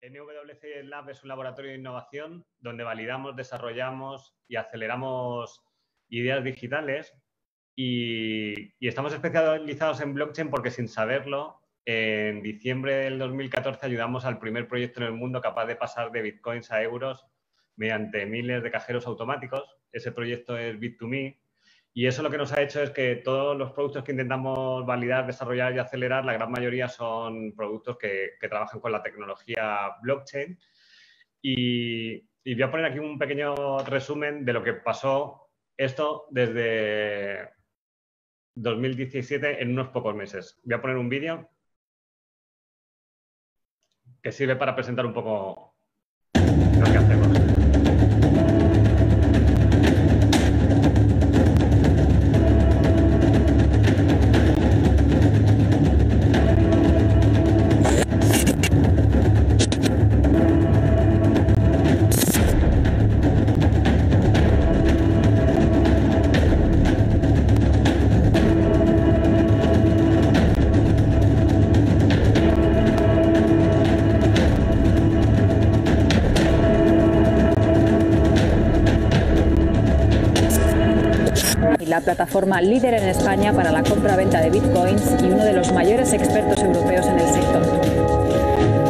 NWC Lab es un laboratorio de innovación donde validamos, desarrollamos y aceleramos ideas digitales y estamos especializados en blockchain porque, sin saberlo, en diciembre del 2014 ayudamos al primer proyecto en el mundo capaz de pasar de bitcoins a euros mediante miles de cajeros automáticos. Ese proyecto es Bit2Me. Y eso lo que nos ha hecho es que todos los productos que intentamos validar, desarrollar y acelerar, la gran mayoría son productos que trabajan con la tecnología blockchain. Y voy a poner aquí un pequeño resumen de lo que pasó esto desde 2017 en unos pocos meses. Voy a poner un vídeo que sirve para presentar un poco lo que hacemos. La plataforma líder en España para la compra-venta de bitcoins y uno de los mayores expertos europeos en el sector.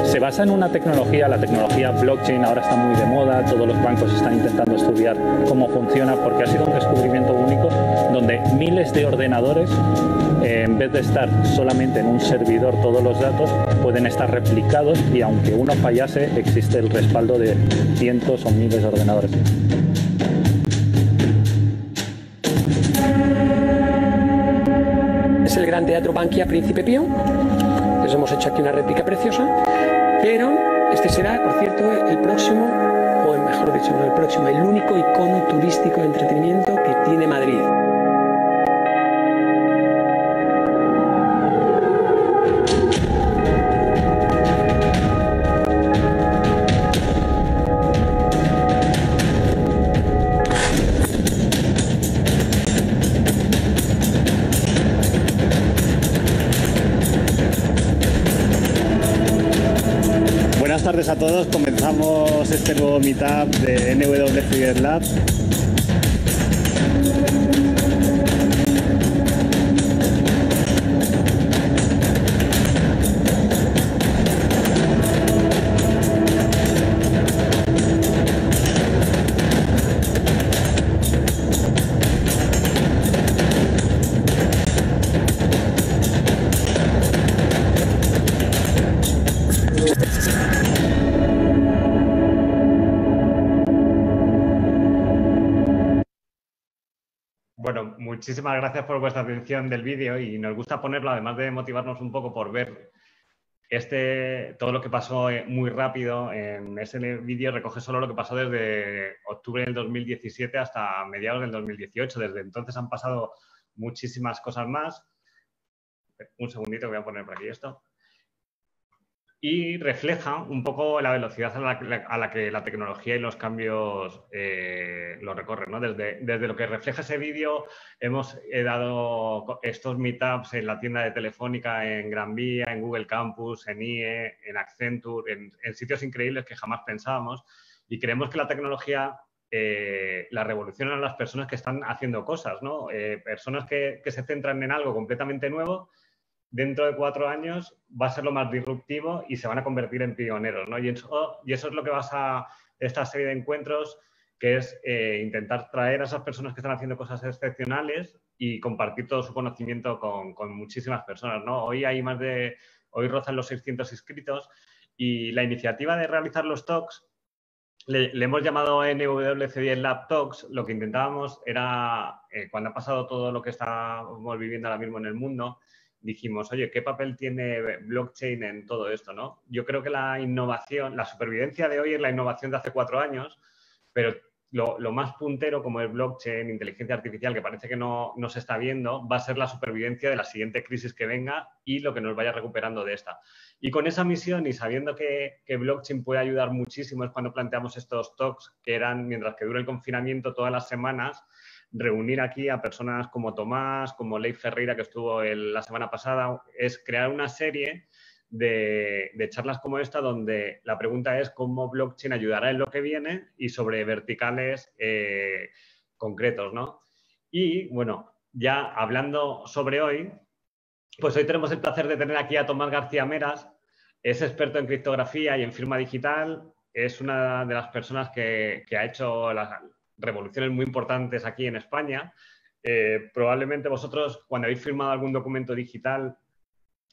Se basa en una tecnología, la tecnología blockchain ahora está muy de moda, todos los bancos están intentando estudiar cómo funciona porque ha sido un descubrimiento único donde miles de ordenadores, en vez de estar solamente en un servidor todos los datos, pueden estar replicados y aunque uno fallase existe el respaldo de cientos o miles de ordenadores. Es el Gran Teatro Bankia Príncipe Pío. Les hemos hecho aquí una réplica preciosa, pero este será, por cierto, el próximo, o mejor dicho, no el próximo, el único icono turístico de entretenimiento que tiene Madrid. Buenas tardes a todos. Comenzamos este nuevo meetup de NWC Lab. Bueno, muchísimas gracias por vuestra atención del vídeo y nos gusta ponerlo, además de motivarnos un poco por ver todo lo que pasó muy rápido. En ese vídeo recoge solo lo que pasó desde octubre del 2017 hasta mediados del 2018. Desde entonces han pasado muchísimas cosas más. Un segundito, voy a poner por aquí esto. Y refleja un poco la velocidad a la que la tecnología y los cambios lo recorren, ¿no? Desde lo que refleja ese vídeo, hemos dado estos meetups en la tienda de Telefónica, en Gran Vía, en Google Campus, en IE, en Accenture, en sitios increíbles que jamás pensábamos. Y creemos que la tecnología la revoluciona a las personas que están haciendo cosas, ¿no? Personas que se centran en algo completamente nuevo. Dentro de 4 años va a ser lo más disruptivo y se van a convertir en pioneros, ¿no? Y eso es lo que basa esta serie de encuentros, que es intentar traer a esas personas que están haciendo cosas excepcionales y compartir todo su conocimiento con muchísimas personas, ¿no? Hoy rozan los 600 inscritos y la iniciativa de realizar los talks le hemos llamado NWC Lab Talks. Lo que intentábamos era, cuando ha pasado todo lo que estamos viviendo ahora mismo en el mundo, dijimos, oye, ¿qué papel tiene blockchain en todo esto, no? Yo creo que la innovación, la supervivencia de hoy es la innovación de hace 4 años, pero lo más puntero, como es blockchain, inteligencia artificial, que parece que no se está viendo, va a ser la supervivencia de la siguiente crisis que venga y lo que nos vaya recuperando de esta. Y con esa misión y sabiendo que blockchain puede ayudar muchísimo, es cuando planteamos estos talks, que eran, mientras que dura el confinamiento, todas las semanas, reunir aquí a personas como Tomás, como Leif Ferreira, que estuvo la semana pasada, es crear una serie de charlas como esta, donde la pregunta es cómo blockchain ayudará en lo que viene y sobre verticales concretos, ¿no? Y, bueno, ya hablando sobre hoy, pues hoy tenemos el placer de tener aquí a Tomás García Meras. Es experto en criptografía y en firma digital. Es una de las personas que ha hecho las revoluciones muy importantes aquí en España. Probablemente vosotros, cuando habéis firmado algún documento digital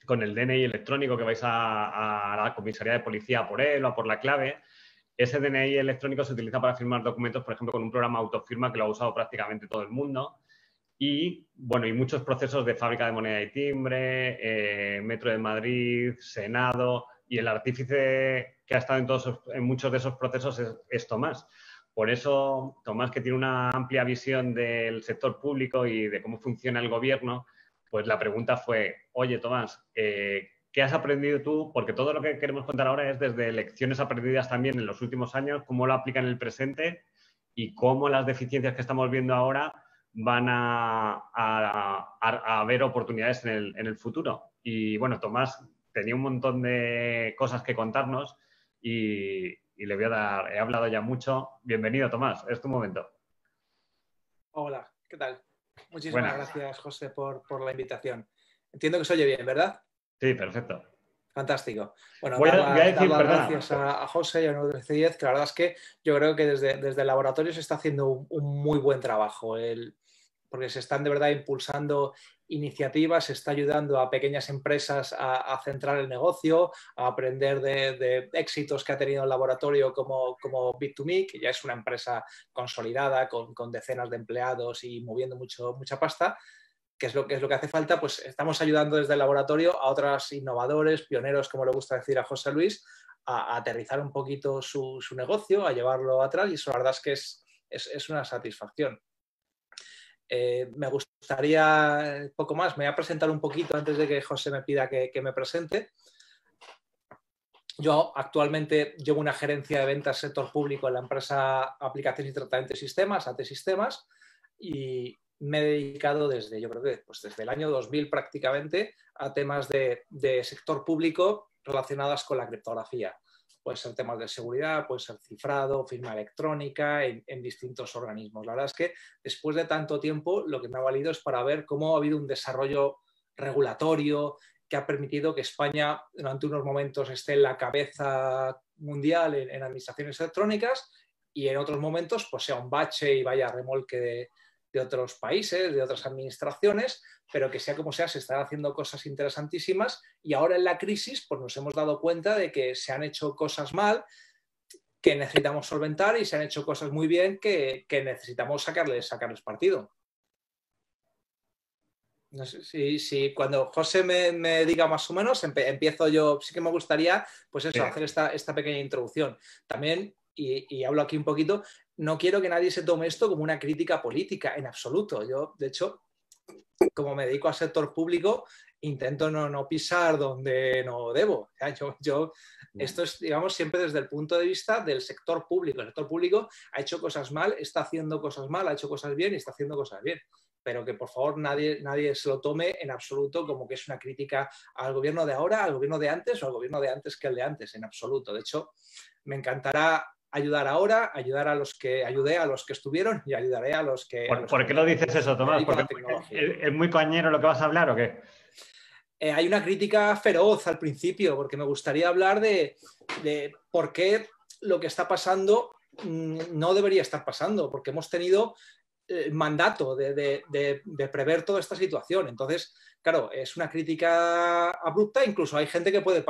con el DNI electrónico, que vais a la comisaría de policía por él o a por la clave, ese DNI electrónico se utiliza para firmar documentos, por ejemplo, con un programa autofirma que lo ha usado prácticamente todo el mundo. Y, bueno, y muchos procesos de fábrica de moneda y timbre, Metro de Madrid, Senado, y el artífice que ha estado en muchos de esos procesos es Tomás. Por eso, Tomás, que tiene una amplia visión del sector público y de cómo funciona el gobierno, pues la pregunta fue, oye, Tomás, ¿qué has aprendido tú? Porque todo lo que queremos contar ahora es desde lecciones aprendidas también en los últimos años, cómo lo aplican en el presente y cómo las deficiencias que estamos viendo ahora van a haber oportunidades en el futuro. Y, bueno, Tomás tenía un montón de cosas que contarnos y le voy a dar, he hablado ya mucho. Bienvenido, Tomás, es tu momento. Hola, ¿qué tal? Muchísimas gracias, José, por la invitación. Entiendo que se oye bien, ¿verdad? Sí, perfecto. Fantástico. Bueno, voy a decir, dar las gracias a José y a NC10, que la verdad es que yo creo que desde el laboratorio se está haciendo un muy buen trabajo, porque se están de verdad impulsando iniciativas, se está ayudando a pequeñas empresas a centrar el negocio, a aprender de éxitos que ha tenido el laboratorio como Bit2Me, que ya es una empresa consolidada con decenas de empleados y moviendo mucha pasta. ¿Qué es lo que hace falta? Pues estamos ayudando desde el laboratorio a otros innovadores, pioneros, como le gusta decir a José Luis, a aterrizar un poquito su negocio, a llevarlo atrás, y eso la verdad es que es una satisfacción. Me gustaría poco más, me voy a presentar un poquito antes de que José me pida que me presente. Yo actualmente llevo una gerencia de ventas sector público en la empresa Aplicaciones y Tratamiento de Sistemas, AT Sistemas, y me he dedicado desde el año 2000 prácticamente a temas de sector público relacionados con la criptografía. Puede ser temas de seguridad, puede ser cifrado, firma electrónica, en distintos organismos. La verdad es que después de tanto tiempo lo que me ha valido es para ver cómo ha habido un desarrollo regulatorio que ha permitido que España durante unos momentos esté en la cabeza mundial en administraciones electrónicas y en otros momentos pues sea un bache y vaya a remolque de otros países, de otras administraciones, pero que sea como sea, se están haciendo cosas interesantísimas y ahora en la crisis pues nos hemos dado cuenta de que se han hecho cosas mal que necesitamos solventar y se han hecho cosas muy bien que necesitamos sacarles partido. No sé si cuando José me diga más o menos, empiezo yo. Sí que me gustaría pues eso, hacer esta pequeña introducción. También, y hablo aquí un poquito, no quiero que nadie se tome esto como una crítica política, en absoluto. Yo, de hecho, como me dedico al sector público, intento no pisar donde no debo. Esto es, digamos, siempre desde el punto de vista del sector público. El sector público ha hecho cosas mal, está haciendo cosas mal, ha hecho cosas bien y está haciendo cosas bien. Pero que, por favor, nadie se lo tome en absoluto como que es una crítica al gobierno de ahora, al gobierno de antes o al gobierno de antes que el de antes, en absoluto. De hecho, me encantará ayudar ahora, ayudé a los que estuvieron y ayudaré a los que... ¿Por qué lo dices eso, Tomás? ¿Porque es muy coñero lo que vas a hablar o qué? Hay una crítica feroz al principio, porque me gustaría hablar de por qué lo que está pasando no debería estar pasando, porque hemos tenido el mandato de prever toda esta situación. Entonces, claro, es una crítica abrupta, incluso hay gente que puede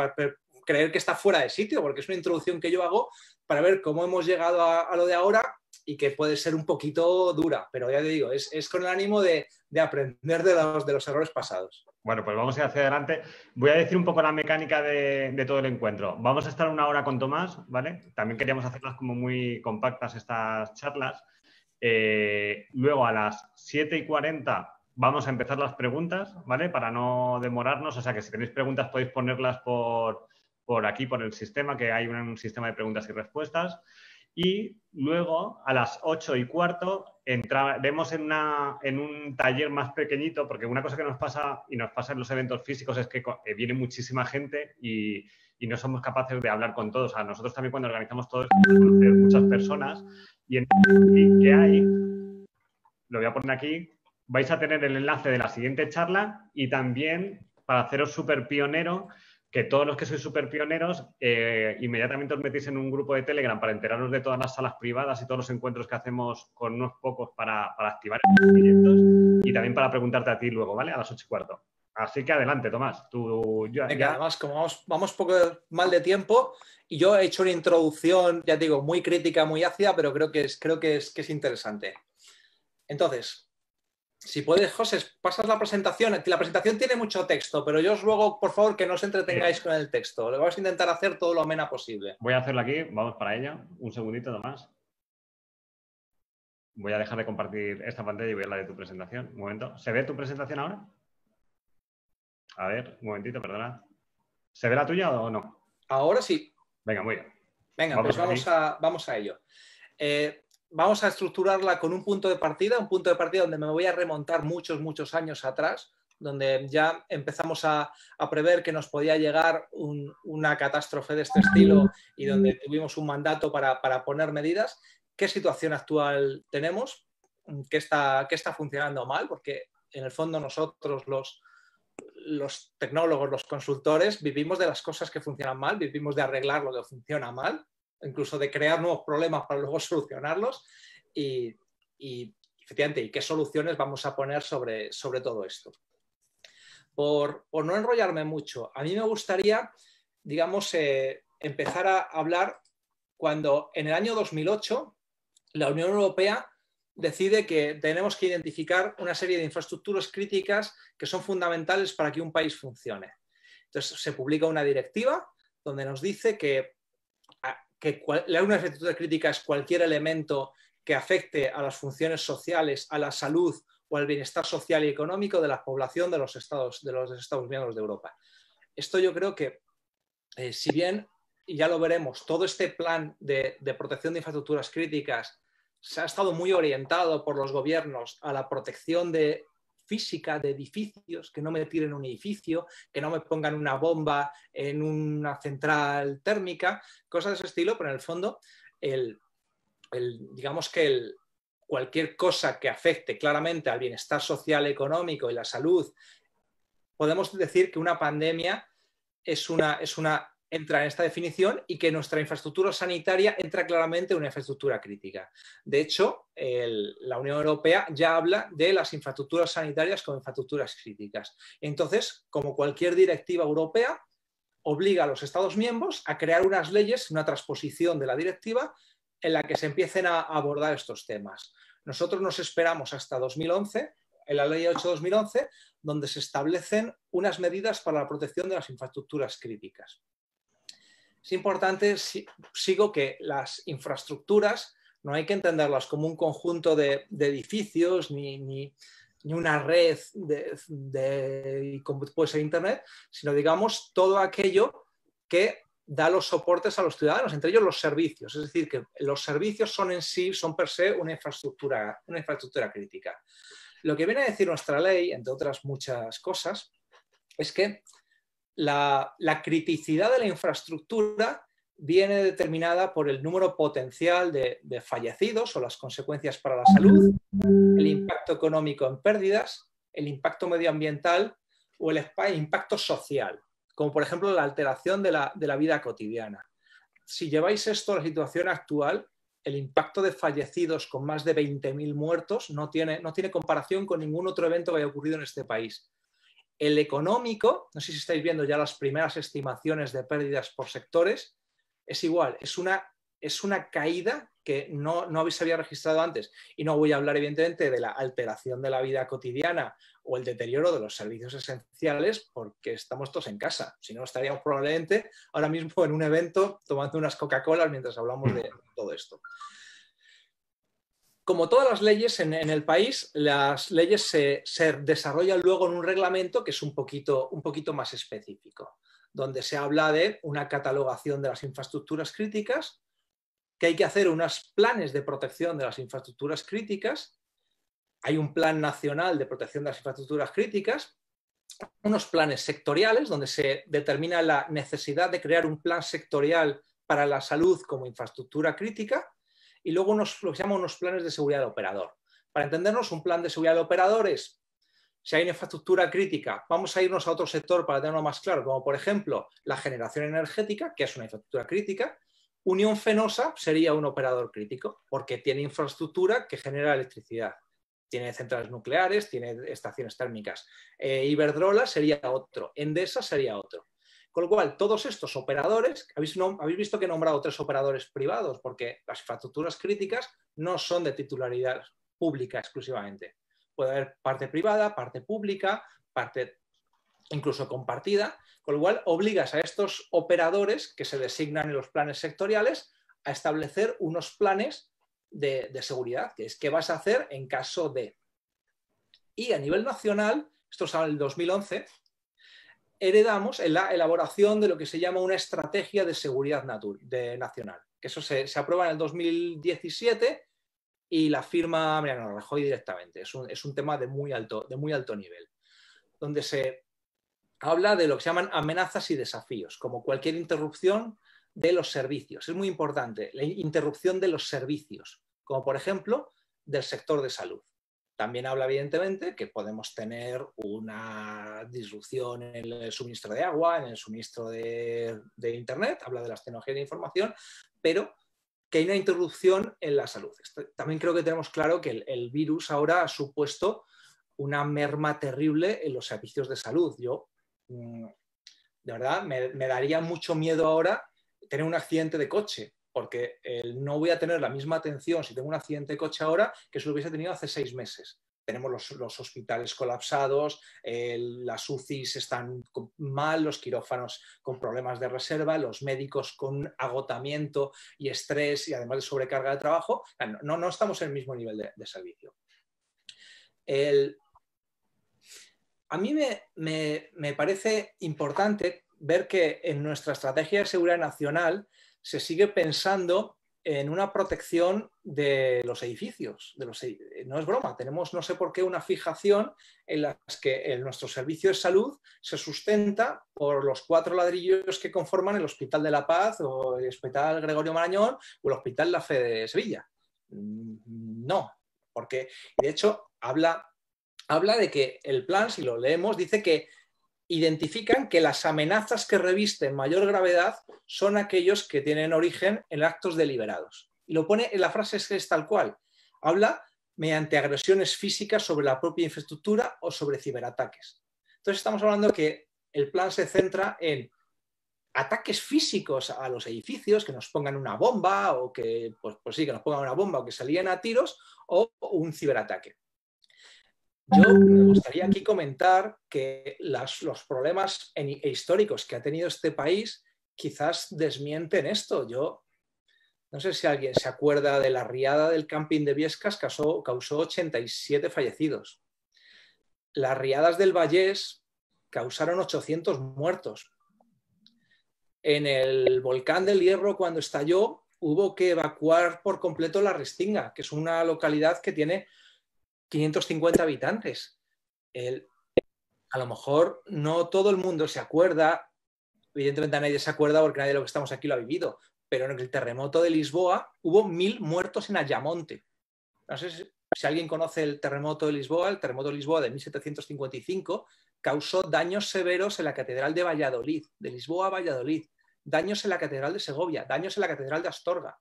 creer que está fuera de sitio, porque es una introducción que yo hago para ver cómo hemos llegado a lo de ahora y que puede ser un poquito dura, pero ya te digo, es con el ánimo de aprender de los errores pasados. Bueno, pues vamos a ir hacia adelante. Voy a decir un poco la mecánica de todo el encuentro. Vamos a estar una hora con Tomás, ¿vale? También queríamos hacerlas como muy compactas estas charlas. Luego a las 7:40 vamos a empezar las preguntas, ¿vale? Para no demorarnos, o sea que si tenéis preguntas podéis ponerlas por aquí, por el sistema, que hay un sistema de preguntas y respuestas. Y luego, a las 8:15, entraremos en un taller más pequeñito, porque una cosa que nos pasa, y nos pasa en los eventos físicos, es que viene muchísima gente y no somos capaces de hablar con todos. A nosotros también, cuando organizamos todo esto, conocer muchas personas. Y en el que hay, lo voy a poner aquí, vais a tener el enlace de la siguiente charla y también, para haceros súper pionero, que todos los que sois súper pioneros, inmediatamente os metéis en un grupo de Telegram para enteraros de todas las salas privadas y todos los encuentros que hacemos con unos pocos para activar estos proyectos y también para preguntarte a ti luego, ¿vale? A las 8:15. Así que adelante, Tomás. Venga, además, como vamos poco mal de tiempo, y yo he hecho una introducción, ya digo, muy crítica, muy ácida, pero creo que es interesante. Entonces, si puedes, José, pasas la presentación. La presentación tiene mucho texto, pero yo os ruego, por favor, que no os entretengáis con el texto. Lo vamos a intentar hacer todo lo amena posible. Voy a hacerlo aquí, vamos para ello. Un segundito, Tomás. Voy a dejar de compartir esta pantalla y voy a la de tu presentación. Un momento. ¿Se ve tu presentación ahora? A ver, un momentito, perdona. ¿Se ve la tuya o no? Ahora sí. Venga, muy bien. Venga, pues vamos a ello. Vamos a estructurarla con un punto de partida donde me voy a remontar muchos años atrás, donde ya empezamos a prever que nos podía llegar una catástrofe de este estilo y donde tuvimos un mandato para poner medidas. ¿Qué situación actual tenemos? ¿Qué está funcionando mal? Porque en el fondo nosotros, los tecnólogos, los consultores, vivimos de las cosas que funcionan mal, vivimos de arreglar lo que funciona mal, incluso de crear nuevos problemas para luego solucionarlos y efectivamente, ¿y qué soluciones vamos a poner sobre todo esto? Por no enrollarme mucho, a mí me gustaría, digamos, empezar a hablar cuando en el año 2008 la Unión Europea decide que tenemos que identificar una serie de infraestructuras críticas que son fundamentales para que un país funcione. Entonces se publica una directiva donde nos dice que una infraestructura crítica es cualquier elemento que afecte a las funciones sociales, a la salud o al bienestar social y económico de la población de los Estados miembros de Europa. Esto yo creo que, si bien, y ya lo veremos, todo este plan de protección de infraestructuras críticas se ha estado muy orientado por los gobiernos a la protección física de edificios, que no me tiren un edificio, que no me pongan una bomba en una central térmica, cosas de ese estilo, pero en el fondo, digamos que cualquier cosa que afecte claramente al bienestar social, económico y la salud, podemos decir que una pandemia entra en esta definición y que nuestra infraestructura sanitaria entra claramente en una infraestructura crítica. De hecho, la Unión Europea ya habla de las infraestructuras sanitarias como infraestructuras críticas. Entonces, como cualquier directiva europea, obliga a los Estados miembros a crear unas leyes, una transposición de la directiva en la que se empiecen a abordar estos temas. Nosotros nos esperamos hasta 2011, en la Ley 8/2011, donde se establecen unas medidas para la protección de las infraestructuras críticas. Es importante, sigo que las infraestructuras no hay que entenderlas como un conjunto de edificios ni una red como puede ser Internet, sino digamos todo aquello que da los soportes a los ciudadanos, entre ellos los servicios. Es decir, que los servicios son per se una infraestructura crítica. Lo que viene a decir nuestra ley, entre otras muchas cosas, es que la criticidad de la infraestructura viene determinada por el número potencial de fallecidos o las consecuencias para la salud, el impacto económico en pérdidas, el impacto medioambiental o el impacto social, como por ejemplo la alteración de la vida cotidiana. Si lleváis esto a la situación actual, el impacto de fallecidos con más de 20.000 muertos no tiene comparación con ningún otro evento que haya ocurrido en este país. El económico, no sé si estáis viendo ya las primeras estimaciones de pérdidas por sectores, es igual, es una caída que no se había registrado antes. Y no voy a hablar evidentemente de la alteración de la vida cotidiana o el deterioro de los servicios esenciales porque estamos todos en casa. Si no, estaríamos probablemente ahora mismo en un evento tomando unas Coca-Colas mientras hablamos de todo esto. Como todas las leyes en el país, las leyes se desarrollan luego en un reglamento que es un poquito más específico, donde se habla de una catalogación de las infraestructuras críticas, que hay que hacer unos planes de protección de las infraestructuras críticas. Hay un plan nacional de protección de las infraestructuras críticas, unos planes sectoriales donde se determina la necesidad de crear un plan sectorial para la salud como infraestructura crítica y luego lo que se llama unos planes de seguridad de operador. Para entendernos, un plan de seguridad de operador es, si hay una infraestructura crítica, vamos a irnos a otro sector para tenerlo más claro, como por ejemplo la generación energética, que es una infraestructura crítica. Unión Fenosa sería un operador crítico porque tiene infraestructura que genera electricidad. Tiene centrales nucleares, tiene estaciones térmicas. Iberdrola sería otro, Endesa sería otro. Con lo cual, todos estos operadores, habéis visto que he nombrado 3 operadores privados, porque las infraestructuras críticas no son de titularidad pública exclusivamente. Puede haber parte privada, parte pública, parte incluso compartida, con lo cual obligas a estos operadores que se designan en los planes sectoriales a establecer unos planes de seguridad, que es qué vas a hacer en caso de. Y a nivel nacional, esto es en el 2011, heredamos en la elaboración de lo que se llama una estrategia de seguridad nacional, que eso se aprueba en el 2017 y la firma Mariano Rajoy directamente. Es un tema de muy alto nivel, donde se habla de lo que se llaman amenazas y desafíos, como cualquier interrupción de los servicios. Es muy importante, la interrupción de los servicios, como por ejemplo del sector de salud. También habla evidentemente que podemos tener una disrupción en el suministro de agua, en el suministro de Internet, habla de las tecnologías de información, pero que hay una interrupción en la salud. También creo que tenemos claro que el virus ahora ha supuesto una merma terrible en los servicios de salud. Yo, de verdad, me daría mucho miedo ahora tener un accidente de coche, porque no voy a tener la misma atención si tengo un accidente de coche ahora que si lo hubiese tenido hace 6 meses. Tenemos los hospitales colapsados, las UCIs están mal, los quirófanos con problemas de reserva, los médicos con agotamiento y estrés y además de sobrecarga de trabajo. No estamos en el mismo nivel de servicio. A mí me parece importante ver que en nuestra estrategia de seguridad nacional se sigue pensando en una protección de los edificios. No es broma, tenemos no sé por qué una fijación en las que nuestro servicio de salud se sustenta por los 4 ladrillos que conforman el Hospital de la Paz o el Hospital Gregorio Marañón o el Hospital La Fe de Sevilla. No, porque de hecho habla de que el plan, si lo leemos, dice que identifican que las amenazas que revisten mayor gravedad son aquellos que tienen origen en actos deliberados. Y lo pone en la frase, es tal cual. Habla mediante agresiones físicas sobre la propia infraestructura o sobre ciberataques. Entonces estamos hablando que el plan se centra en ataques físicos a los edificios, que nos pongan una bomba o que, pues sí, que nos pongan una bomba o que se líen a tiros, o un ciberataque. Yo me gustaría aquí comentar que los problemas históricos que ha tenido este país quizás desmienten esto. Yo no sé si alguien se acuerda de la riada del camping de Biescas, causó 87 fallecidos. Las riadas del Vallés causaron 800 muertos. En el volcán del Hierro, cuando estalló, hubo que evacuar por completo la Restinga, que es una localidad que tiene 550 habitantes. A lo mejor no todo el mundo se acuerda, evidentemente nadie se acuerda porque nadie de lo que estamos aquí lo ha vivido, pero en el terremoto de Lisboa hubo 1000 muertos en Ayamonte. No sé si alguien conoce el terremoto de Lisboa. El terremoto de Lisboa de 1755 causó daños severos en la Catedral de Valladolid, de Lisboa a Valladolid, daños en la Catedral de Segovia, daños en la Catedral de Astorga.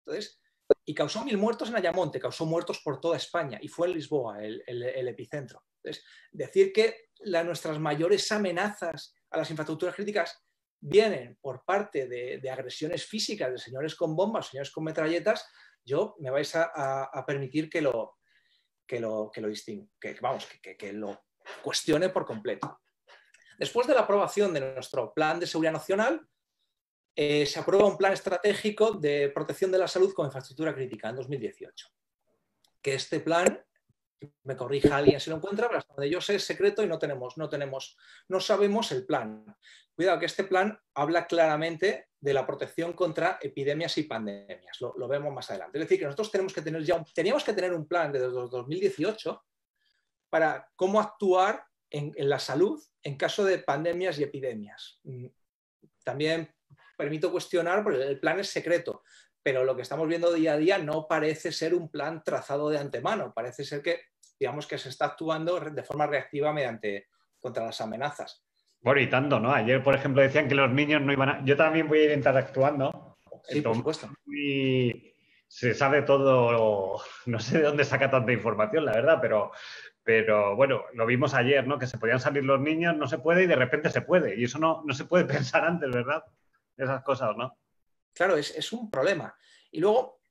Entonces, y causó 1000 muertos en Ayamonte, causó muertos por toda España y fue en Lisboa el epicentro. Entonces, decir que nuestras mayores amenazas a las infraestructuras críticas vienen por parte de agresiones físicas de señores con bombas, señores con metralletas, me vais a permitir que lo cuestione por completo. Después de la aprobación de nuestro Plan de Seguridad Nacional, se aprueba un plan estratégico de protección de la salud con infraestructura crítica en 2018. Que este plan, me corrija alguien si lo encuentra, pero hasta donde yo sé es secreto y no sabemos el plan. Cuidado que este plan habla claramente de la protección contra epidemias y pandemias. Lo vemos más adelante. Es decir, que nosotros teníamos que tener un plan desde 2018 para cómo actuar en la salud en caso de pandemias y epidemias. También permito cuestionar, porque el plan es secreto, pero lo que estamos viendo día a día no parece ser un plan trazado de antemano. Parece ser que, digamos, que se está actuando de forma reactiva contra las amenazas. Bueno, y tanto, ¿no? Ayer, por ejemplo, decían que los niños no iban a... Yo también voy a ir interactuando. Sí, por supuesto. Y se sabe todo, no sé de dónde saca tanta información, la verdad, pero bueno, lo vimos ayer, ¿no? Que se podían salir los niños, no se puede y de repente se puede. Y eso no se puede pensar antes, ¿verdad? Esas cosas, ¿no? Claro, es un problema. Y luego...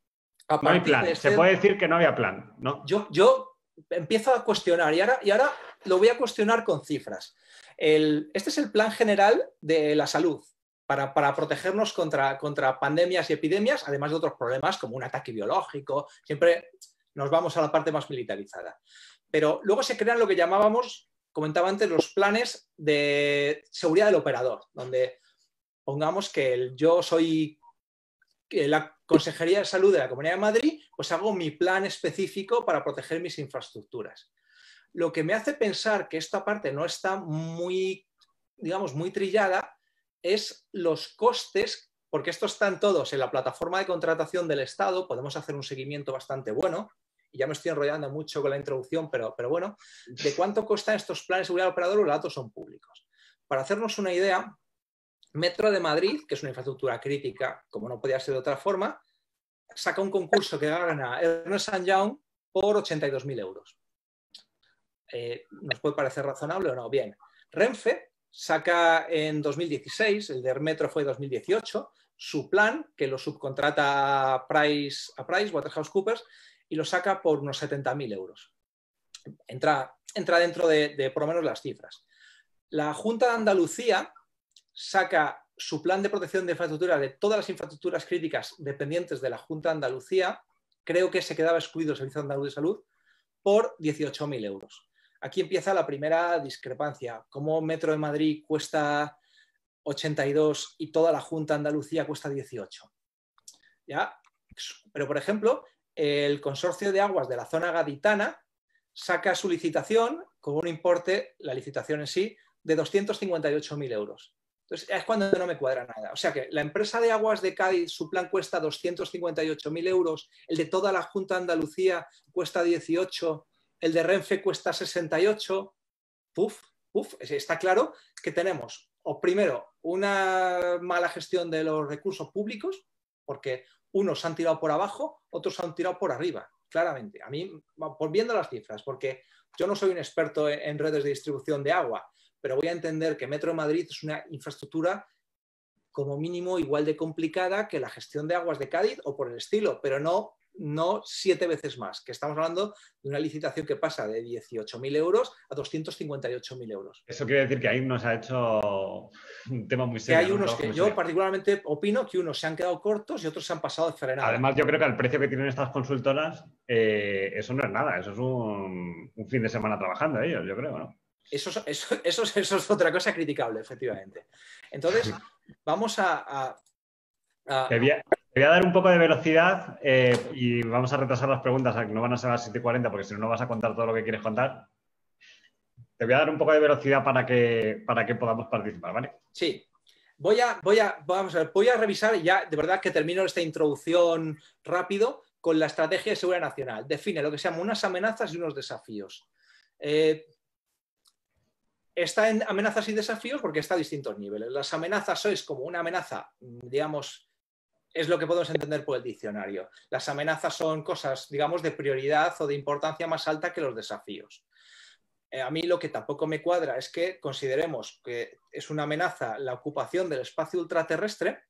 No hay plan. Se puede decir que no había plan, ¿no? Yo empiezo a cuestionar y ahora lo voy a cuestionar con cifras. Este es el plan general de la salud para protegernos contra pandemias y epidemias, además de otros problemas como un ataque biológico. Siempre nos vamos a la parte más militarizada. Pero luego se crean lo que comentaba antes, los planes de seguridad del operador, donde pongamos que yo soy la Consejería de Salud de la Comunidad de Madrid, pues hago mi plan específico para proteger mis infraestructuras. Lo que me hace pensar que esta parte no está muy, digamos, muy trillada es los costes, porque estos están todos en la plataforma de contratación del Estado, podemos hacer un seguimiento bastante bueno, y ya me estoy enrollando mucho con la introducción, pero bueno, de cuánto costan estos planes de seguridad del operador, los datos son públicos. Para hacernos una idea, Metro de Madrid, que es una infraestructura crítica, como no podía ser de otra forma, saca un concurso que gana Ernst & Young por 82.000 euros. ¿Nos puede parecer razonable o no? Bien. Renfe saca en 2016, el de Metro fue 2018, su plan, que lo subcontrata a PricewaterhouseCoopers, y lo saca por unos 70.000 euros. Entra dentro de por lo menos las cifras. La Junta de Andalucía saca su plan de protección de infraestructura de todas las infraestructuras críticas dependientes de la Junta de Andalucía, creo que se quedaba excluido el Servicio Andaluz de Salud, por 18.000 euros. Aquí empieza la primera discrepancia. ¿Cómo Metro de Madrid cuesta 82 y toda la Junta de Andalucía cuesta 18? ¿Ya? Pero, por ejemplo, el Consorcio de Aguas de la Zona Gaditana saca su licitación con un importe, la licitación en sí, de 258.000 euros. Entonces, es cuando no me cuadra nada. O sea que la empresa de aguas de Cádiz, su plan cuesta 258.000 euros, el de toda la Junta de Andalucía cuesta 18, el de Renfe cuesta 68. Está claro que tenemos, o primero, una mala gestión de los recursos públicos, porque unos han tirado por abajo, otros han tirado por arriba, claramente. A mí, viendo las cifras, porque yo no soy un experto en redes de distribución de agua, pero voy a entender que Metro de Madrid es una infraestructura como mínimo igual de complicada que la gestión de aguas de Cádiz o por el estilo, pero no 7 veces más, que estamos hablando de una licitación que pasa de 18.000 euros a 258.000 euros. Eso quiere decir que ahí nos ha hecho un tema muy serio. Que hay unos que yo particularmente opino que unos se han quedado cortos y otros se han pasado de frenada. Además, yo creo que al precio que tienen estas consultoras, eso no es nada, eso es un fin de semana trabajando ellos, yo creo, ¿no? Eso es otra cosa criticable, efectivamente. Entonces, vamos Te voy a dar un poco de velocidad y vamos a retrasar las preguntas, que no van a ser a las 7:40 porque si no, no vas a contar todo lo que quieres contar. Te voy a dar un poco de velocidad para que podamos participar, ¿vale? Sí. Voy a revisar ya, de verdad que termino esta introducción rápido con la Estrategia de Seguridad Nacional. Define lo que se llaman unas amenazas y unos desafíos. Está en amenazas y desafíos porque está a distintos niveles. Las amenazas es como una amenaza, digamos, es lo que podemos entender por el diccionario. Las amenazas son cosas, digamos, de prioridad o de importancia más alta que los desafíos. A mí lo que tampoco me cuadra es que consideremos que es una amenaza la ocupación del espacio ultraterrestre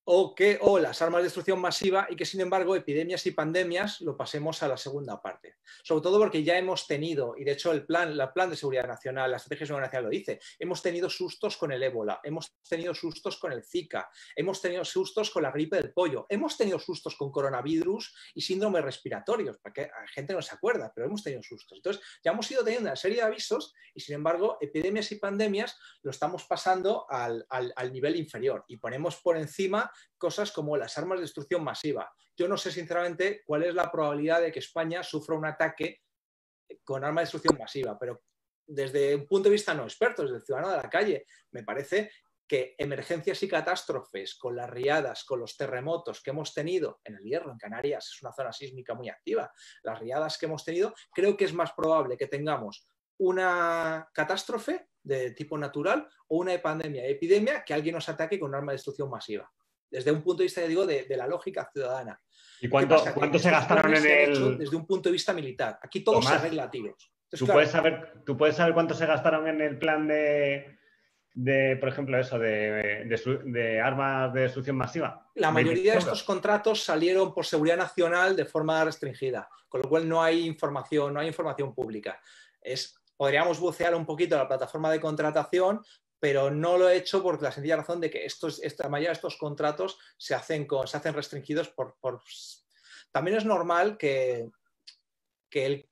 o las armas de destrucción masiva, y que sin embargo epidemias y pandemias lo pasemos a la segunda parte. Sobre todo porque ya hemos tenido, y de hecho el plan de seguridad nacional, la estrategia de seguridad nacional lo dice, hemos tenido sustos con el ébola, hemos tenido sustos con el Zika, hemos tenido sustos con la gripe del pollo, hemos tenido sustos con coronavirus y síndromes respiratorios, porque la gente no se acuerda, pero hemos tenido sustos. Entonces ya hemos ido teniendo una serie de avisos y sin embargo epidemias y pandemias lo estamos pasando al nivel inferior y ponemos por encima cosas como las armas de destrucción masiva. Yo no sé sinceramente cuál es la probabilidad de que España sufra un ataque con armas de destrucción masiva, pero desde un punto de vista no experto, desde el ciudadano de la calle, me parece que emergencias y catástrofes con las riadas, con los terremotos que hemos tenido en el Hierro, en Canarias, es una zona sísmica muy activa, las riadas que hemos tenido, creo que es más probable que tengamos una catástrofe de tipo natural o una pandemia, epidemia, que alguien nos ataque con un arma de destrucción masiva. Desde un punto de vista, digo, de la lógica ciudadana. ¿Y cuánto se gastaron en el...? Desde un punto de vista militar. Aquí todo Tomás, se arregla a tiros. Entonces, ¿tú puedes saber cuánto se gastaron en el plan de por ejemplo, eso, de armas de destrucción masiva? La mayoría de estos contratos salieron por seguridad nacional de forma restringida, con lo cual no hay información pública. Podríamos bucear un poquito la plataforma de contratación, pero no lo he hecho por la sencilla razón de que la mayoría de estos contratos se hacen restringidos También es normal que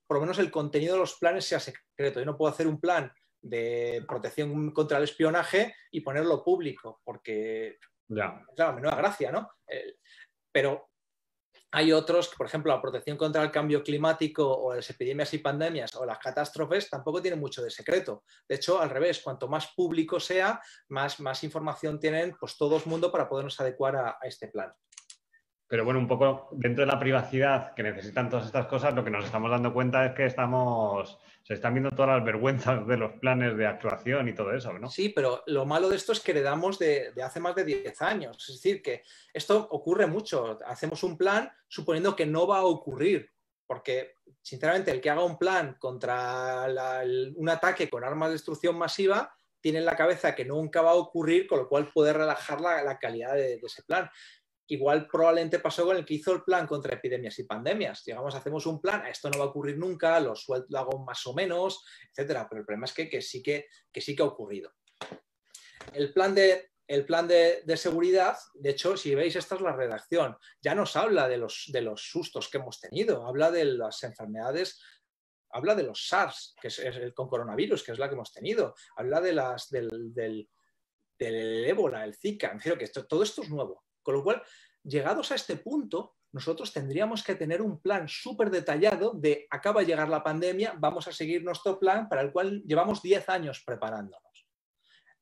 por lo menos el contenido de los planes sea secreto. Yo no puedo hacer un plan de protección contra el espionaje y ponerlo público, porque, claro, menuda gracia, ¿no? Pero hay otros que, por ejemplo, la protección contra el cambio climático o las epidemias y pandemias o las catástrofes tampoco tienen mucho de secreto. De hecho, al revés, cuanto más público sea, más información tienen pues, todo el mundo para podernos adecuar a este plan. Pero bueno, un poco dentro de la privacidad que necesitan todas estas cosas, lo que nos estamos dando cuenta es que se están viendo todas las vergüenzas de los planes de actuación y todo eso, ¿no? Sí, pero lo malo de esto es que heredamos de hace más de 10 años. Es decir, que esto ocurre mucho. Hacemos un plan suponiendo que no va a ocurrir, porque, sinceramente, el que haga un plan contra un ataque con armas de destrucción masiva tiene en la cabeza que nunca va a ocurrir, con lo cual puede relajar la calidad de ese plan. Igual probablemente pasó con el que hizo el plan contra epidemias y pandemias. Digamos, hacemos un plan, esto no va a ocurrir nunca, lo hago más o menos, etcétera. Pero el problema es que sí que ha ocurrido. El plan de seguridad, de hecho, si veis, esta es la redacción. Ya nos habla de los sustos que hemos tenido, habla de las enfermedades, habla de los SARS, que es con coronavirus, que es la que hemos tenido, habla del ébola, el Zika, en fin, que todo esto es nuevo. Con lo cual, llegados a este punto, nosotros tendríamos que tener un plan súper detallado de acaba de llegar la pandemia, vamos a seguir nuestro plan para el cual llevamos 10 años preparándonos.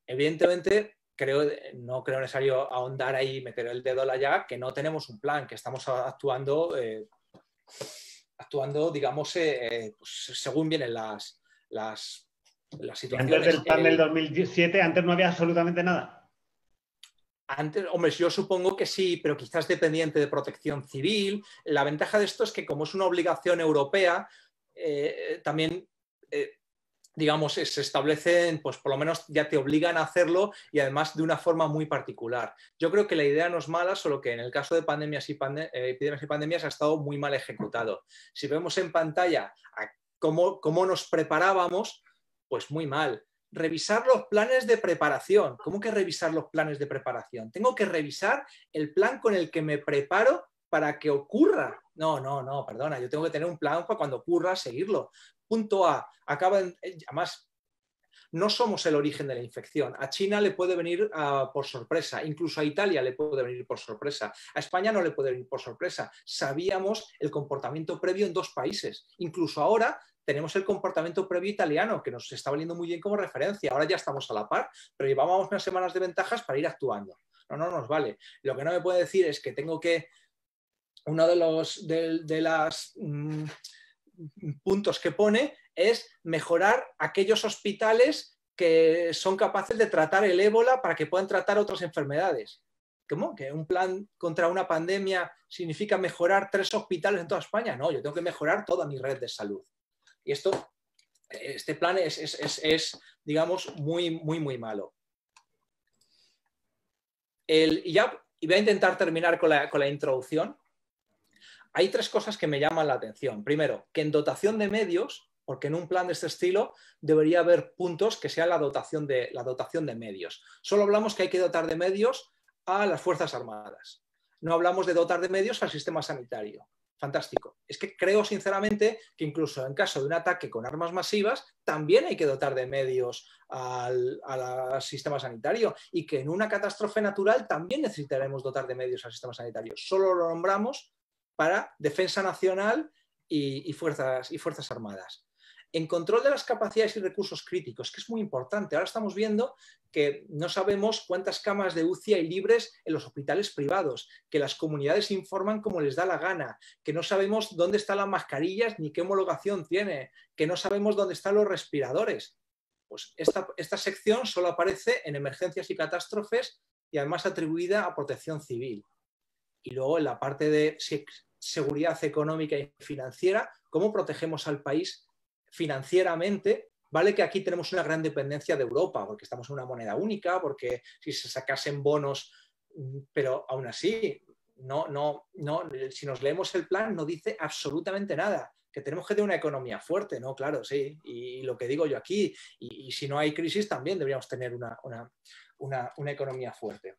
Evidentemente, no creo necesario ahondar ahí, meter el dedo a la llaga, que no tenemos un plan, que estamos actuando, digamos, pues, según vienen las situaciones. Antes del plan del 2007, antes no había absolutamente nada. Antes, hombre, yo supongo que sí, pero quizás dependiente de protección civil. La ventaja de esto es que como es una obligación europea, también, digamos, se establecen, pues por lo menos ya te obligan a hacerlo y además de una forma muy particular. Yo creo que la idea no es mala, solo que en el caso de epidemias y pandemias ha estado muy mal ejecutado. Si vemos en pantalla cómo nos preparábamos, pues muy mal. Revisar los planes de preparación. ¿Cómo que revisar los planes de preparación? Tengo que revisar el plan con el que me preparo para que ocurra. No, perdona, yo tengo que tener un plan para cuando ocurra seguirlo. Punto A. Además, no somos el origen de la infección. A China le puede venir por sorpresa, incluso a Italia le puede venir por sorpresa. A España no le puede venir por sorpresa. Sabíamos el comportamiento previo en 2 países. Incluso ahora tenemos el comportamiento previo italiano, que nos está valiendo muy bien como referencia. Ahora ya estamos a la par, pero llevábamos unas semanas de ventajas para ir actuando. No nos vale. Lo que no me puede decir es que tengo que... Uno de los puntos que pone es mejorar aquellos hospitales que son capaces de tratar el ébola para que puedan tratar otras enfermedades. ¿Cómo? ¿Que un plan contra una pandemia significa mejorar 3 hospitales en toda España? No, yo tengo que mejorar toda mi red de salud. Y este plan es digamos, muy, muy, muy malo. Y ya y voy a intentar terminar con la introducción. Hay 3 cosas que me llaman la atención. Primero, que en dotación de medios, porque en un plan de este estilo debería haber puntos que sean la dotación de medios. Solo hablamos que hay que dotar de medios a las Fuerzas Armadas. No hablamos de dotar de medios al sistema sanitario. Fantástico. Es que creo sinceramente que incluso en caso de un ataque con armas masivas también hay que dotar de medios al sistema sanitario y que en una catástrofe natural también necesitaremos dotar de medios al sistema sanitario. Solo lo nombramos para defensa nacional y fuerzas armadas. En control de las capacidades y recursos críticos, que es muy importante. Ahora estamos viendo que no sabemos cuántas camas de UCI hay libres en los hospitales privados, que las comunidades informan como les da la gana, que no sabemos dónde están las mascarillas ni qué homologación tiene, que no sabemos dónde están los respiradores. Pues esta sección solo aparece en emergencias y catástrofes y además atribuida a protección civil. Y luego en la parte de seguridad económica y financiera, ¿cómo protegemos al país financieramente? Vale que aquí tenemos una gran dependencia de Europa, porque estamos en una moneda única, porque si se sacasen bonos, pero aún así, si nos leemos el plan, no dice absolutamente nada. Que tenemos que tener una economía fuerte, ¿no? Claro, sí. Y lo que digo yo aquí, y si no hay crisis, también deberíamos tener una economía fuerte.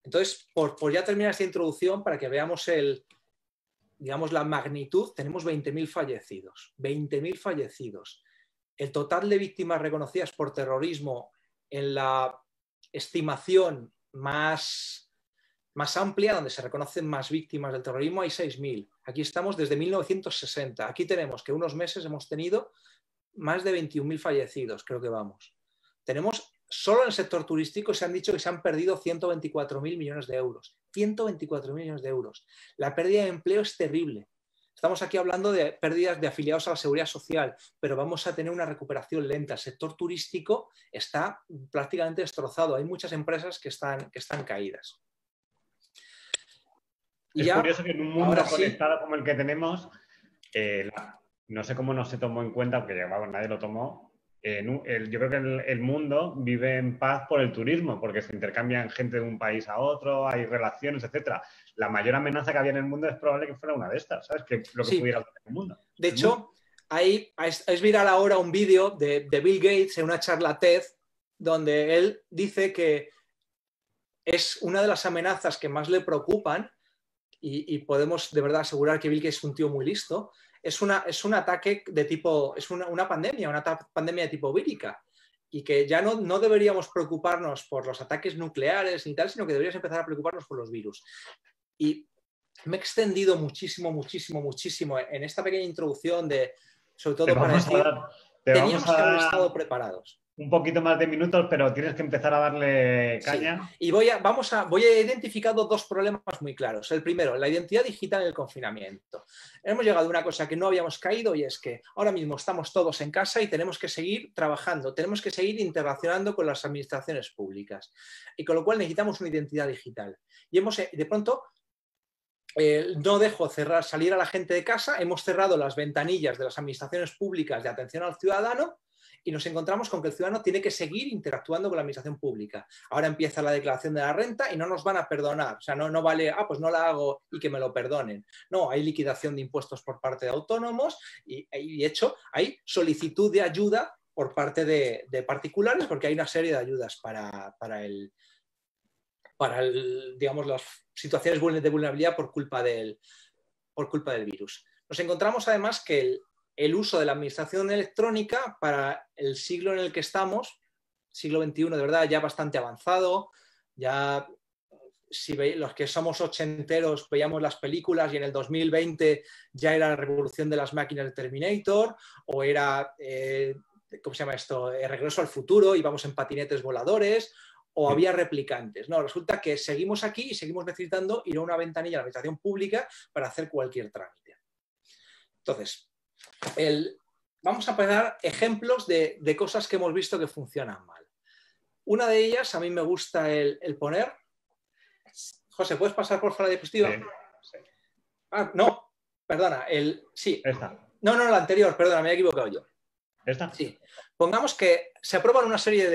Entonces, por ya terminar esta introducción, para que veamos la magnitud, tenemos 20.000 fallecidos. 20.000 fallecidos. El total de víctimas reconocidas por terrorismo en la estimación más amplia, donde se reconocen más víctimas del terrorismo, hay 6.000. Aquí estamos desde 1960. Aquí tenemos que unos meses hemos tenido más de 21.000 fallecidos, creo que vamos. Tenemos, solo en el sector turístico se han dicho que se han perdido 124.000 millones de euros. 124.000 millones de euros. La pérdida de empleo es terrible. Estamos aquí hablando de pérdidas de afiliados a la seguridad social, pero vamos a tener una recuperación lenta. El sector turístico está prácticamente destrozado. Hay muchas empresas que están caídas. Es curioso que en un mundo conectado como el que tenemos, no sé cómo no se tomó en cuenta, porque nadie lo tomó. Yo creo que el mundo vive en paz por el turismo, porque se intercambian gente de un país a otro, hay relaciones, etcétera. La mayor amenaza que había en el mundo es probable que fuera una de estas, ¿sabes? Que lo que pudiera hacer el mundo. De hecho, es viral ahora un vídeo de Bill Gates en una charla TED, donde él dice que es una de las amenazas que más le preocupan, y podemos de verdad asegurar que Bill Gates es un tío muy listo. Es un ataque de tipo, es una pandemia de tipo vírica, y que ya no deberíamos preocuparnos por los ataques nucleares ni tal, sino que deberíamos empezar a preocuparnos por los virus. Y me he extendido muchísimo en esta pequeña introducción sobre todo para decir, teníamos que haber estado preparados. Un poquito más de minutos, pero tienes que empezar a darle caña. Sí. Y voy a identificado 2 problemas muy claros. El primero, la identidad digital en el confinamiento. Hemos llegado a una cosa que no habíamos caído, y es que ahora mismo estamos todos en casa y tenemos que seguir trabajando, tenemos que seguir interaccionando con las administraciones públicas. Y con lo cual necesitamos una identidad digital. Y de pronto no dejo salir a la gente de casa, hemos cerrado las ventanillas de las administraciones públicas de atención al ciudadano, y nos encontramos con que el ciudadano tiene que seguir interactuando con la administración pública. Ahora empieza la declaración de la renta y no nos van a perdonar. O sea, no vale, pues no la hago y que me lo perdonen. No, hay liquidación de impuestos por parte de autónomos y de hecho hay solicitud de ayuda por parte de particulares, porque hay una serie de ayudas para digamos, las situaciones de vulnerabilidad por culpa del virus. Nos encontramos además que el uso de la administración electrónica para el siglo en el que estamos, siglo XXI de verdad ya bastante avanzado, ya si los que somos ochenteros veíamos las películas y en el 2020 ya era la revolución de las máquinas de Terminator, o era, ¿cómo se llama esto? Regreso al futuro, íbamos en patinetes voladores, o había replicantes. No, resulta que seguimos aquí y seguimos necesitando ir a una ventanilla de la administración pública para hacer cualquier trámite. Entonces, vamos a poner ejemplos de cosas que hemos visto que funcionan mal. Una de ellas, a mí me gusta el poner... José, ¿puedes pasar por favor la diapositiva? Sí. Ah, no, perdona, sí. Esta. No, la anterior, perdona, me he equivocado yo. ¿Esta? Sí. Pongamos que se aprueban una serie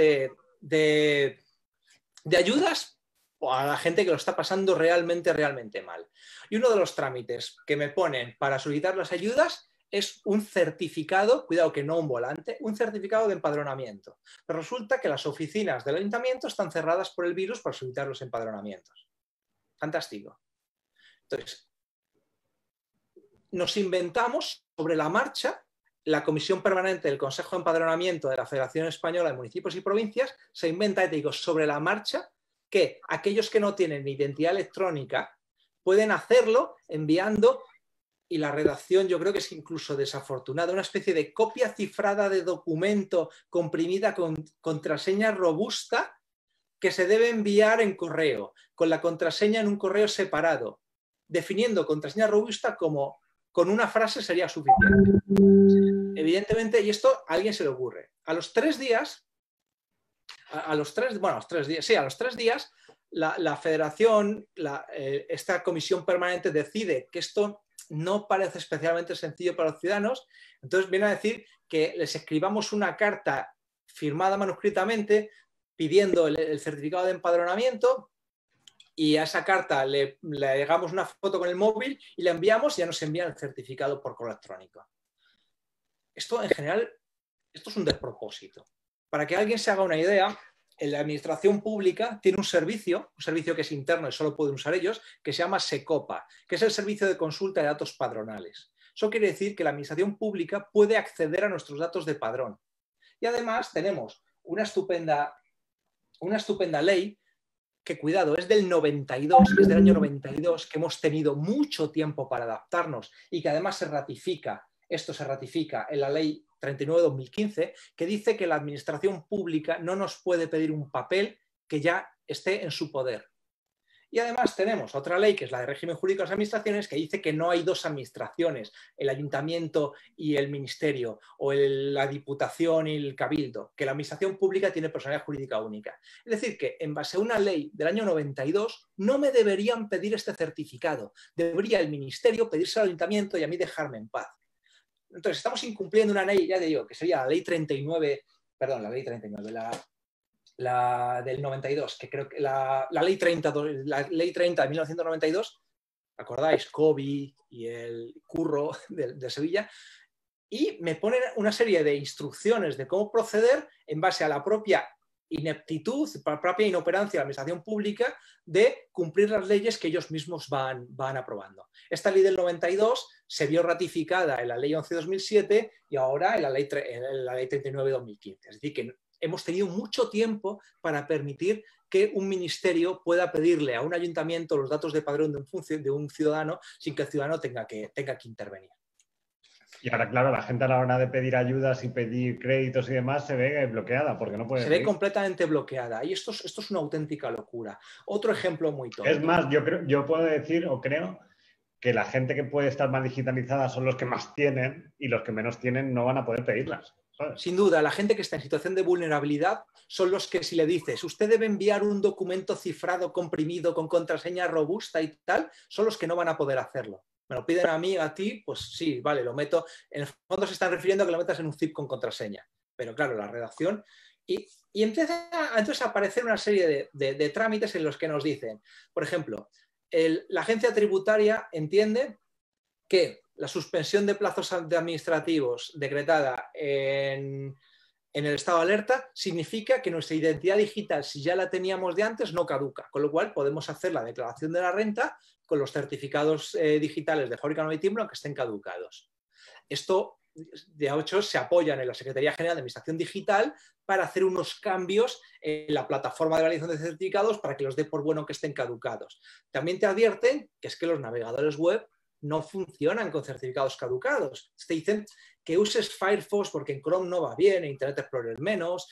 de ayudas o a la gente que lo está pasando realmente mal. Y uno de los trámites que me ponen para solicitar las ayudas es un certificado, cuidado que no un volante, un certificado de empadronamiento. Pero resulta que las oficinas del ayuntamiento están cerradas por el virus para solicitar los empadronamientos. Fantástico. Entonces, nos inventamos sobre la marcha. La Comisión Permanente del Consejo de Empadronamiento de la Federación Española de Municipios y Provincias se inventa, te digo, sobre la marcha, que aquellos que no tienen identidad electrónica pueden hacerlo enviando, y la redacción yo creo que es incluso desafortunada, una especie de copia cifrada de documento comprimida con contraseña robusta que se debe enviar en correo, con la contraseña en un correo separado, definiendo contraseña robusta como con una frase sería suficiente. Evidentemente, y esto a alguien se le ocurre. A los 3 días, la federación, esta comisión permanente decide que esto no parece especialmente sencillo para los ciudadanos, entonces viene a decir que les escribamos una carta firmada manuscritamente pidiendo el certificado de empadronamiento, y a esa carta le llegamos una foto con el móvil y la enviamos y ya nos envían el certificado por correo electrónico. Esto en general, esto es un despropósito. Para que alguien se haga una idea, en la administración pública tiene un servicio que es interno y solo pueden usar ellos, que se llama SECOPA, que es el servicio de consulta de datos padronales. Eso quiere decir que la administración pública puede acceder a nuestros datos de padrón. Y además tenemos una estupenda ley que, cuidado, es del 92, es del año 92, que hemos tenido mucho tiempo para adaptarnos y que además esto se ratifica en la Ley 39/2015, que dice que la administración pública no nos puede pedir un papel que ya esté en su poder. Y además tenemos otra ley, que es la de régimen jurídico de las administraciones, que dice que no hay dos administraciones, el ayuntamiento y el ministerio, o la diputación y el cabildo, que la administración pública tiene personalidad jurídica única. Es decir, que en base a una ley del año 92 no me deberían pedir este certificado, debería el ministerio pedírselo al ayuntamiento y a mí dejarme en paz. Entonces estamos incumpliendo una ley, ya te digo, que sería la ley 39, la del 92, que creo que la ley 30 de 1992, ¿acordáis? COVID y el Curro de Sevilla, y me ponen una serie de instrucciones de cómo proceder en base a la propia ineptitud, la propia inoperancia de la administración pública de cumplir las leyes que ellos mismos van aprobando. Esta ley del 92 se vio ratificada en la ley 11/2007 y ahora en la ley 39/2015. Es decir, que hemos tenido mucho tiempo para permitir que un ministerio pueda pedirle a un ayuntamiento los datos de padrón de un ciudadano sin que el ciudadano tenga que intervenir. Y ahora, claro, la gente a la hora de pedir ayudas y pedir créditos y demás se ve bloqueada porque no puede. Se ve completamente bloqueada y esto es una auténtica locura. Otro ejemplo muy tonto. Es más, yo puedo decir o creo que la gente que puede estar más digitalizada son los que más tienen y los que menos tienen no van a poder pedirlas, ¿sabes? Sin duda, la gente que está en situación de vulnerabilidad son los que, si le dices, usted debe enviar un documento cifrado, comprimido, con contraseña robusta y tal, son los que no van a poder hacerlo. Me lo piden a mí, a ti, pues sí, vale, lo meto. En el fondo se están refiriendo a que lo metas en un zip con contraseña. Pero claro, la redacción... Y empieza entonces a aparecer una serie de trámites en los que nos dicen, por ejemplo, la agencia tributaria entiende que la suspensión de plazos administrativos decretada en el estado de alerta significa que nuestra identidad digital, si ya la teníamos de antes, no caduca, con lo cual podemos hacer la declaración de la renta con los certificados digitales de fábrica, nombre y timbre, aunque estén caducados. Esto, de hecho, se apoyan en la Secretaría General de Administración Digital para hacer unos cambios en la plataforma de validación de certificados para que los dé por bueno que estén caducados. También te advierten que es que los navegadores web no funcionan con certificados caducados. Te dicen que uses Firefox porque en Chrome no va bien, en Internet Explorer menos,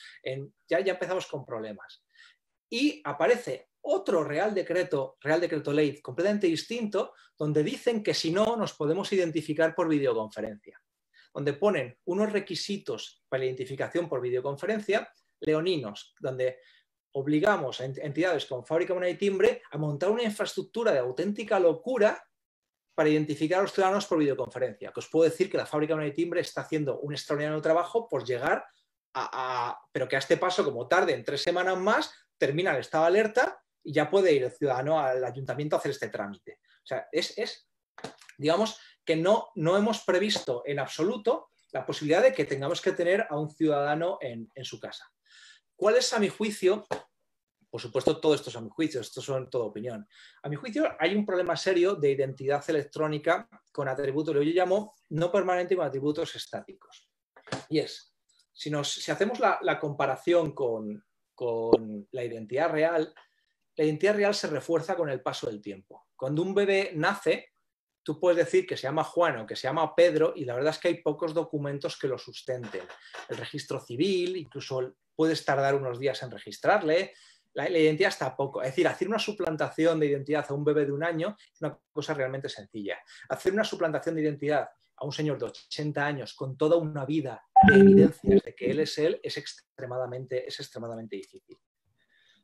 ya empezamos con problemas. Y aparece otro Real Decreto Ley completamente distinto, donde dicen que si no nos podemos identificar por videoconferencia, donde ponen unos requisitos para la identificación por videoconferencia leoninos, donde obligamos a entidades como Fábrica, Moneda y Timbre a montar una infraestructura de auténtica locura para identificar a los ciudadanos por videoconferencia. Que os puedo decir que la Fábrica, Moneda y Timbre está haciendo un extraordinario trabajo por llegar pero que a este paso, como tarde en 3 semanas más, termina el estado de alerta y ya puede ir el ciudadano al ayuntamiento a hacer este trámite. O sea, digamos que no hemos previsto en absoluto la posibilidad de que tengamos que tener a un ciudadano en su casa. ¿Cuál es, a mi juicio? Por supuesto, todo esto es a mi juicio, esto son toda opinión. A mi juicio, hay un problema serio de identidad electrónica con atributos, lo que yo llamo no permanente, con atributos estáticos. Y es, si hacemos la comparación con la identidad real se refuerza con el paso del tiempo. Cuando un bebé nace, tú puedes decir que se llama Juan o que se llama Pedro, y la verdad es que hay pocos documentos que lo sustenten. El registro civil, incluso puedes tardar unos días en registrarle. La identidad está poco. Es decir, hacer una suplantación de identidad a un bebé de 1 año es una cosa realmente sencilla. Hacer una suplantación de identidad a un señor de 80 años con toda una vida de evidencias de que él es extremadamente difícil.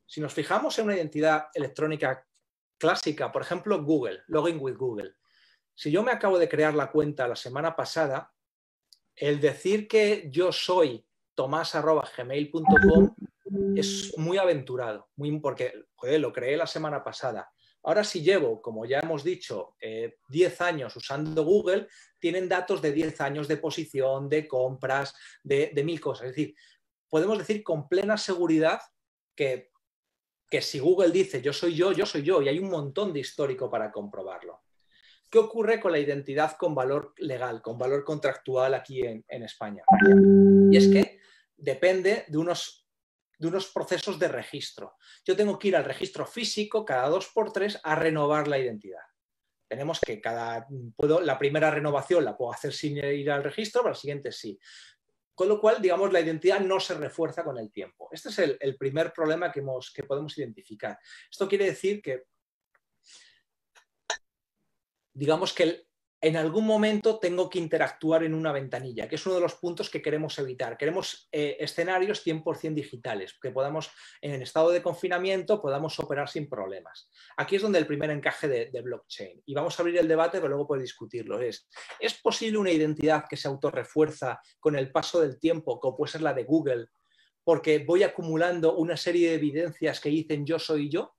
Si nos fijamos en una identidad electrónica clásica, por ejemplo, Google, Login with Google. Si yo me acabo de crear la cuenta la semana pasada, el decir que yo soy tomás@gmail.com es muy aventurado, porque joder, lo creé la semana pasada. Ahora si llevo, como ya hemos dicho, 10 años usando Google, tienen datos de 10 años de posición, de compras, de 1000 cosas. Es decir, podemos decir con plena seguridad que si Google dice yo soy yo, y hay un montón de histórico para comprobarlo. ¿Qué ocurre con la identidad con valor legal, con valor contractual aquí en España? Y es que depende de unos procesos de registro. Yo tengo que ir al registro físico cada 2x3 a renovar la identidad. Tenemos que la primera renovación la puedo hacer sin ir al registro, pero la siguiente sí. Con lo cual, digamos, la identidad no se refuerza con el tiempo. Este es el primer problema que podemos identificar. Esto quiere decir que, digamos que en algún momento tengo que interactuar en una ventanilla, que es uno de los puntos que queremos evitar. Queremos escenarios 100% digitales, que podamos, en estado de confinamiento, podamos operar sin problemas. Aquí es donde el primer encaje de blockchain. Y vamos a abrir el debate, pero luego puedes discutirlo. ¿Es posible una identidad que se autorrefuerza con el paso del tiempo, como puede ser la de Google, porque voy acumulando una serie de evidencias que dicen yo soy yo?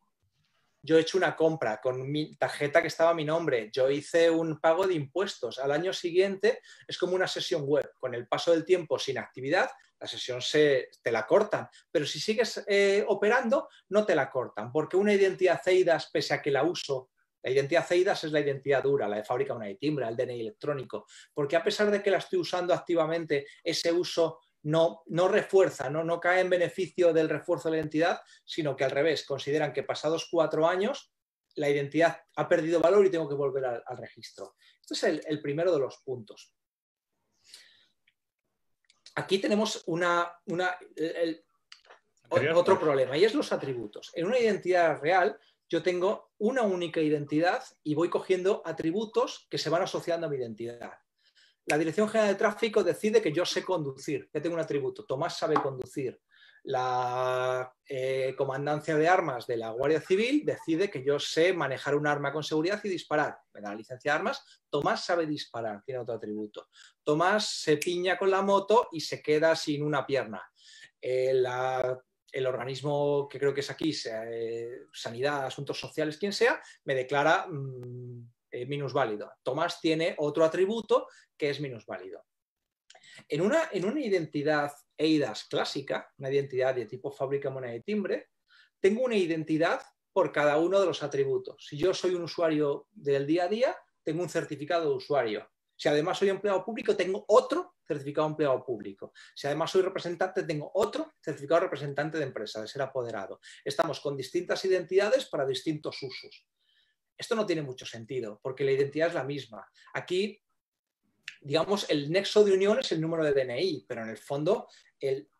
Yo he hecho una compra con mi tarjeta que estaba a mi nombre, yo hice un pago de impuestos, al año siguiente es como una sesión web, con el paso del tiempo sin actividad, la sesión te la cortan, pero si sigues operando no te la cortan, porque una identidad eIDAS, pese a que la uso, la identidad eIDAS es la identidad dura, la de fábrica una de timbre, el DNI electrónico, porque a pesar de que la estoy usando activamente, ese uso no refuerza, no cae en beneficio del refuerzo de la identidad, sino que al revés, consideran que pasados 4 años la identidad ha perdido valor y tengo que volver al registro. Este es el primero de los puntos. Aquí tenemos otro problema, y es los atributos. En una identidad real yo tengo una única identidad y voy cogiendo atributos que se van asociando a mi identidad. La Dirección General de Tráfico decide que yo sé conducir, ya tengo un atributo, Tomás sabe conducir. La Comandancia de Armas de la Guardia Civil decide que yo sé manejar un arma con seguridad y disparar. Me da la licencia de armas, Tomás sabe disparar, tiene otro atributo. Tomás se piña con la moto y se queda sin una pierna. El organismo que creo que es aquí, Sanidad, Asuntos Sociales, quien sea, me declara minusválido. Tomás tiene otro atributo que es minusválido. En una identidad eIDAS clásica, una identidad de tipo fábrica, moneda de timbre, tengo una identidad por cada uno de los atributos. Si yo soy un usuario del día a día, tengo un certificado de usuario. Si además soy empleado público, tengo otro certificado de empleado público. Si además soy representante, tengo otro certificado de representante de empresa, de ser apoderado. Estamos con distintas identidades para distintos usos. Esto no tiene mucho sentido, porque la identidad es la misma. Aquí, digamos, el nexo de unión es el número de DNI, pero en el fondo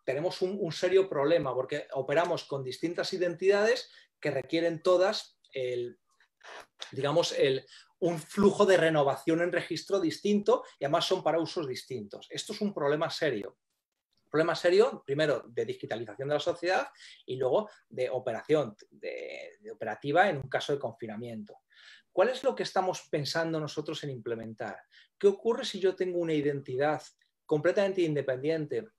tenemos un serio problema, porque operamos con distintas identidades que requieren todas un flujo de renovación en registro distinto y además son para usos distintos. Esto es un problema serio. Problema serio, primero, de digitalización de la sociedad y luego de operativa en un caso de confinamiento. ¿Cuál es lo que estamos pensando nosotros en implementar? ¿Qué ocurre si yo tengo una identidad completamente independiente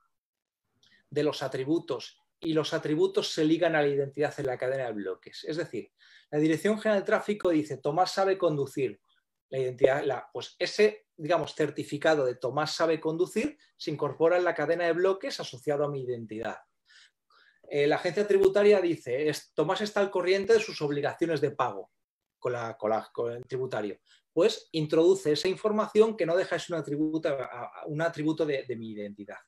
de los atributos y los atributos se ligan a la identidad en la cadena de bloques. Es decir, la Dirección General de Tráfico dice Tomás sabe conducir. La identidad, pues ese, digamos, certificado de Tomás sabe conducir se incorpora en la cadena de bloques asociado a mi identidad. La agencia tributaria dice Tomás está al corriente de sus obligaciones de pago con el tributario. Pues introduce esa información que no deja de ser un atributo de mi identidad.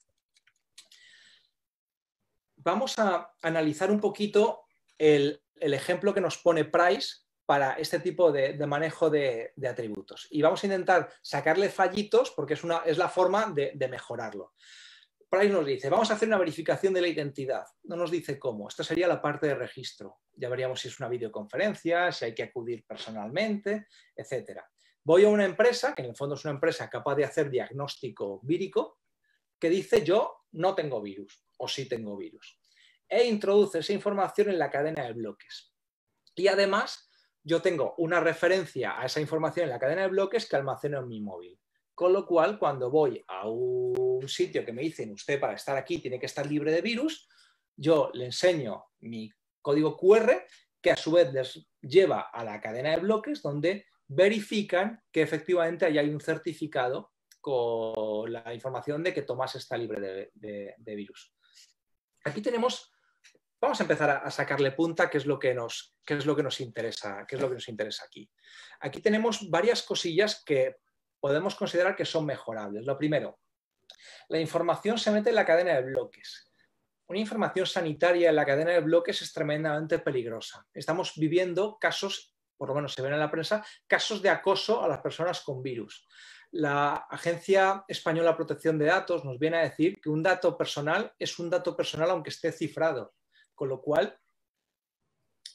Vamos a analizar un poquito el ejemplo que nos pone Price para este tipo de manejo de atributos. Y vamos a intentar sacarle fallitos porque es la forma de mejorarlo. Price nos dice, vamos a hacer una verificación de la identidad. No nos dice cómo. Esta sería la parte de registro. Ya veríamos si es una videoconferencia, si hay que acudir personalmente, etc. Voy a una empresa, que en el fondo es una empresa capaz de hacer diagnóstico vírico, que dice yo no tengo virus o sí tengo virus. E introduce esa información en la cadena de bloques. Y además yo tengo una referencia a esa información en la cadena de bloques que almaceno en mi móvil. Con lo cual, cuando voy a un sitio que me dicen usted para estar aquí tiene que estar libre de virus, yo le enseño mi código QR que a su vez les lleva a la cadena de bloques donde verifican que efectivamente ahí hay un certificado con la información de que Tomás está libre de virus. Aquí tenemos, vamos a empezar a sacarle punta, qué es lo que nos interesa aquí. Aquí tenemos varias cosillas que podemos considerar que son mejorables. Lo primero, la información se mete en la cadena de bloques. Una información sanitaria en la cadena de bloques es tremendamente peligrosa. Estamos viviendo casos, por lo menos se ven en la prensa, casos de acoso a las personas con virus. La Agencia Española de Protección de Datos nos viene a decir que un dato personal es un dato personal aunque esté cifrado, con lo cual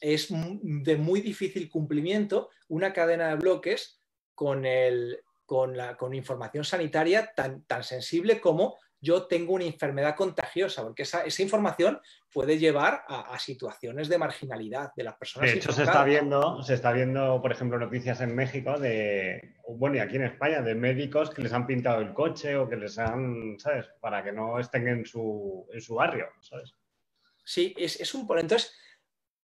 es de muy difícil cumplimiento una cadena de bloques con información sanitaria tan sensible como yo tengo una enfermedad contagiosa, porque esa información puede llevar a situaciones de marginalidad de las personas. De hecho, se está viendo, por ejemplo, noticias en México bueno, y aquí en España, de médicos que les han pintado el coche o que les han, ¿sabes? Para que no estén en su barrio, ¿sabes? Sí, es un... Entonces,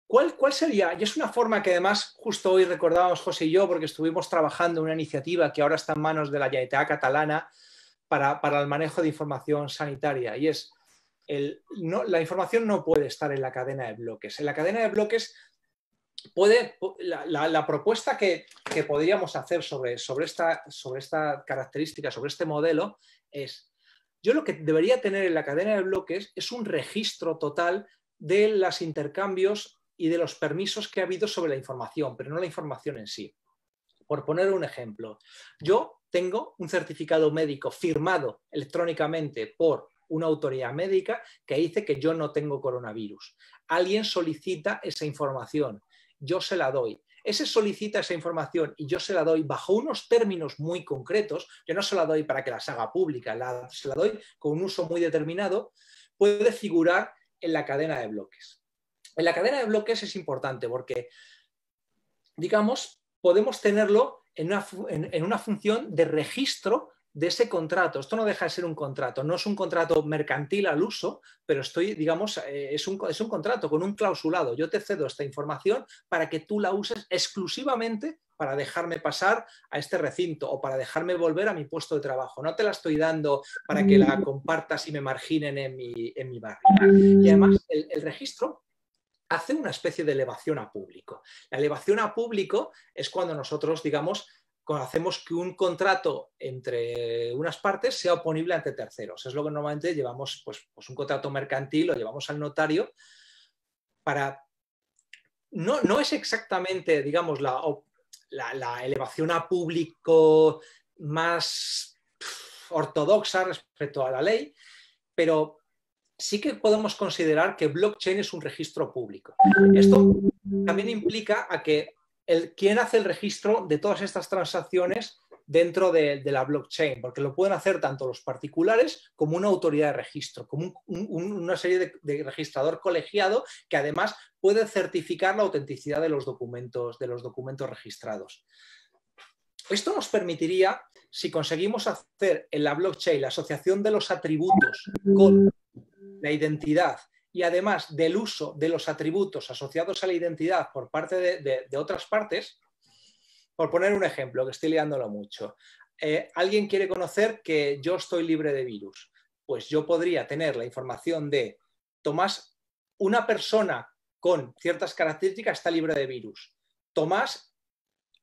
¿cuál sería? Y es una forma que además justo hoy recordábamos José y yo porque estuvimos trabajando en una iniciativa que ahora está en manos de la Generalitat catalana para el manejo de información sanitaria y es la información no puede estar en la cadena de bloques. En la cadena de bloques la propuesta que podríamos hacer sobre esta característica, sobre este modelo es yo lo que debería tener en la cadena de bloques es un registro total de los intercambios y de los permisos que ha habido sobre la información, pero no la información en sí. Por poner un ejemplo, yo tengo un certificado médico firmado electrónicamente por una autoridad médica que dice que yo no tengo coronavirus. Alguien solicita esa información, yo se la doy. Ese solicita esa información y yo se la doy bajo unos términos muy concretos, yo no se la doy para que las haga pública, se la doy con un uso muy determinado, puede figurar en la cadena de bloques. En la cadena de bloques es importante porque, digamos, podemos tenerlo en una función de registro de ese contrato. Esto no deja de ser un contrato, no es un contrato mercantil al uso, pero es un contrato con un clausulado. Yo te cedo esta información para que tú la uses exclusivamente para dejarme pasar a este recinto o para dejarme volver a mi puesto de trabajo. No te la estoy dando para que la compartas y me marginen en mi barrio. Y además el registro hace una especie de elevación a público. La elevación a público es cuando nosotros, digamos, hacemos que un contrato entre unas partes sea oponible ante terceros. Es lo que normalmente llevamos, pues un contrato mercantil lo llevamos al notario para... No es exactamente, digamos, la elevación a público más ortodoxa respecto a la ley, pero sí que podemos considerar que blockchain es un registro público. Esto también implica a que quien hace el registro de todas estas transacciones dentro de la blockchain, porque lo pueden hacer tanto los particulares como una autoridad de registro, como una serie de registrador colegiado que además puede certificar la autenticidad de los documentos registrados. Esto nos permitiría, si conseguimos hacer en la blockchain la asociación de los atributos con la identidad y además del uso de los atributos asociados a la identidad por parte de otras partes, por poner un ejemplo, que estoy liándolo mucho, alguien quiere conocer que yo estoy libre de virus, pues yo podría tener la información de Tomás, una persona con ciertas características está libre de virus. Tomás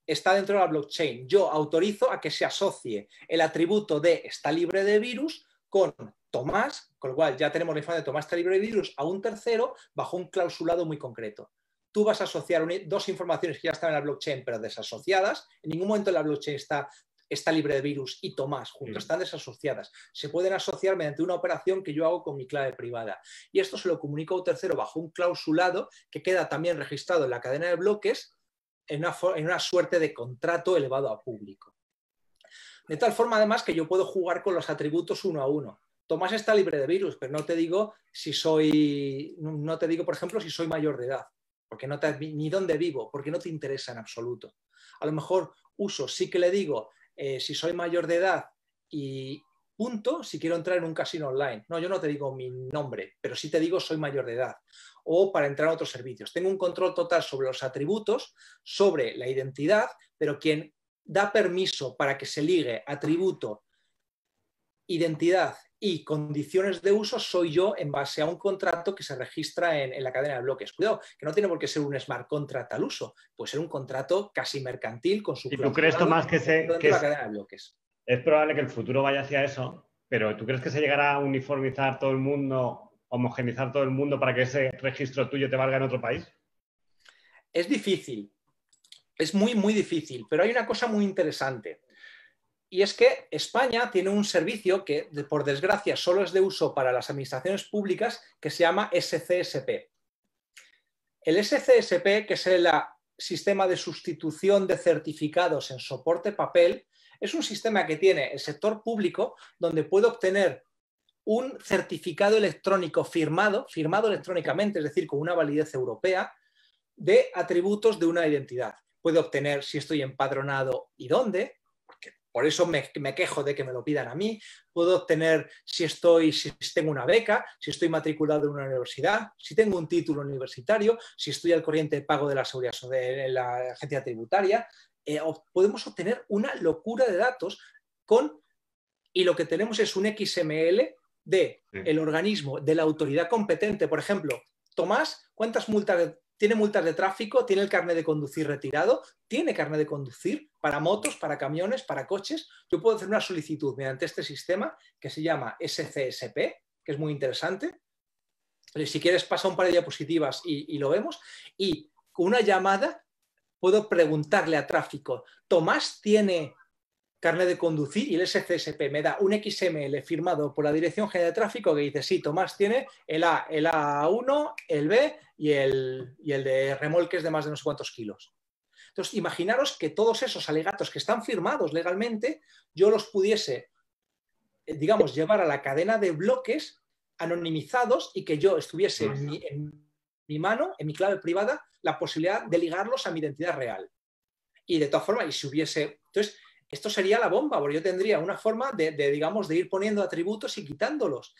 está dentro de la blockchain. Yo autorizo a que se asocie el atributo de está libre de virus con Tomás, con lo cual ya tenemos la información de Tomás está libre de virus a un tercero bajo un clausulado muy concreto. Tú vas a asociar dos informaciones que ya están en la blockchain pero desasociadas. En ningún momento la blockchain está libre de virus y Tomás juntos, están desasociadas. Se pueden asociar mediante una operación que yo hago con mi clave privada. Y esto se lo comunico a un tercero bajo un clausulado que queda también registrado en la cadena de bloques en una suerte de contrato elevado a público. De tal forma, además, que yo puedo jugar con los atributos uno a uno. Tomás está libre de virus, pero no te digo por ejemplo, si soy mayor de edad, porque ni dónde vivo, porque no te interesa en absoluto. A lo mejor sí que le digo si soy mayor de edad y punto, si quiero entrar en un casino online. No, yo no te digo mi nombre, pero sí te digo soy mayor de edad. O para entrar a otros servicios. Tengo un control total sobre los atributos, sobre la identidad, pero quien da permiso para que se ligue atributo, identidad y condiciones de uso soy yo en base a un contrato que se registra en la cadena de bloques. Cuidado, que no tiene por qué ser un smart contract al uso, puede ser un contrato casi mercantil con su ¿Y tú crees, Tomás, que la cadena de bloques? Es probable que el futuro vaya hacia eso, pero ¿tú crees que se llegará a uniformizar todo el mundo, homogeneizar todo el mundo para que ese registro tuyo te valga en otro país? Es difícil, es muy, muy difícil, pero hay una cosa muy interesante. Y es que España tiene un servicio que, por desgracia, solo es de uso para las administraciones públicas, que se llama SCSP. El SCSP, que es el sistema de sustitución de certificados en soporte papel, es un sistema que tiene el sector público donde puede obtener un certificado electrónico firmado electrónicamente, es decir, con una validez europea, de atributos de una identidad. Puede obtener si estoy empadronado y dónde, porque por eso me quejo de que me lo pidan a mí. Puedo obtener si tengo una beca, si estoy matriculado en una universidad, si tengo un título universitario, si estoy al corriente de pago de la seguridad de la agencia tributaria. Podemos obtener una locura de datos y lo que tenemos es un XML del organismo, de la autoridad competente. Por ejemplo, Tomás, ¿cuántas multas tiene? Multas de tráfico, tiene el carnet de conducir retirado, tiene carnet de conducir para motos, para camiones, para coches. Yo puedo hacer una solicitud mediante este sistema que se llama SCSP, que es muy interesante. Si quieres pasa un par de diapositivas y lo vemos. Y con una llamada puedo preguntarle a tráfico, ¿Tomás tiene carnet de conducir? Y el SCSP me da un XML firmado por la Dirección General de Tráfico que dice, sí, Tomás tiene el A1, el B y el de remolques de más de no sé cuántos kilos. Entonces, imaginaros que todos esos alegatos que están firmados legalmente, yo los pudiese, digamos, llevar a la cadena de bloques anonimizados y que yo estuviese en mi mano, en mi clave privada, la posibilidad de ligarlos a mi identidad real. Y de todas formas, y si hubiese... Entonces, esto sería la bomba, porque yo tendría una forma digamos, de ir poniendo atributos y quitándolos.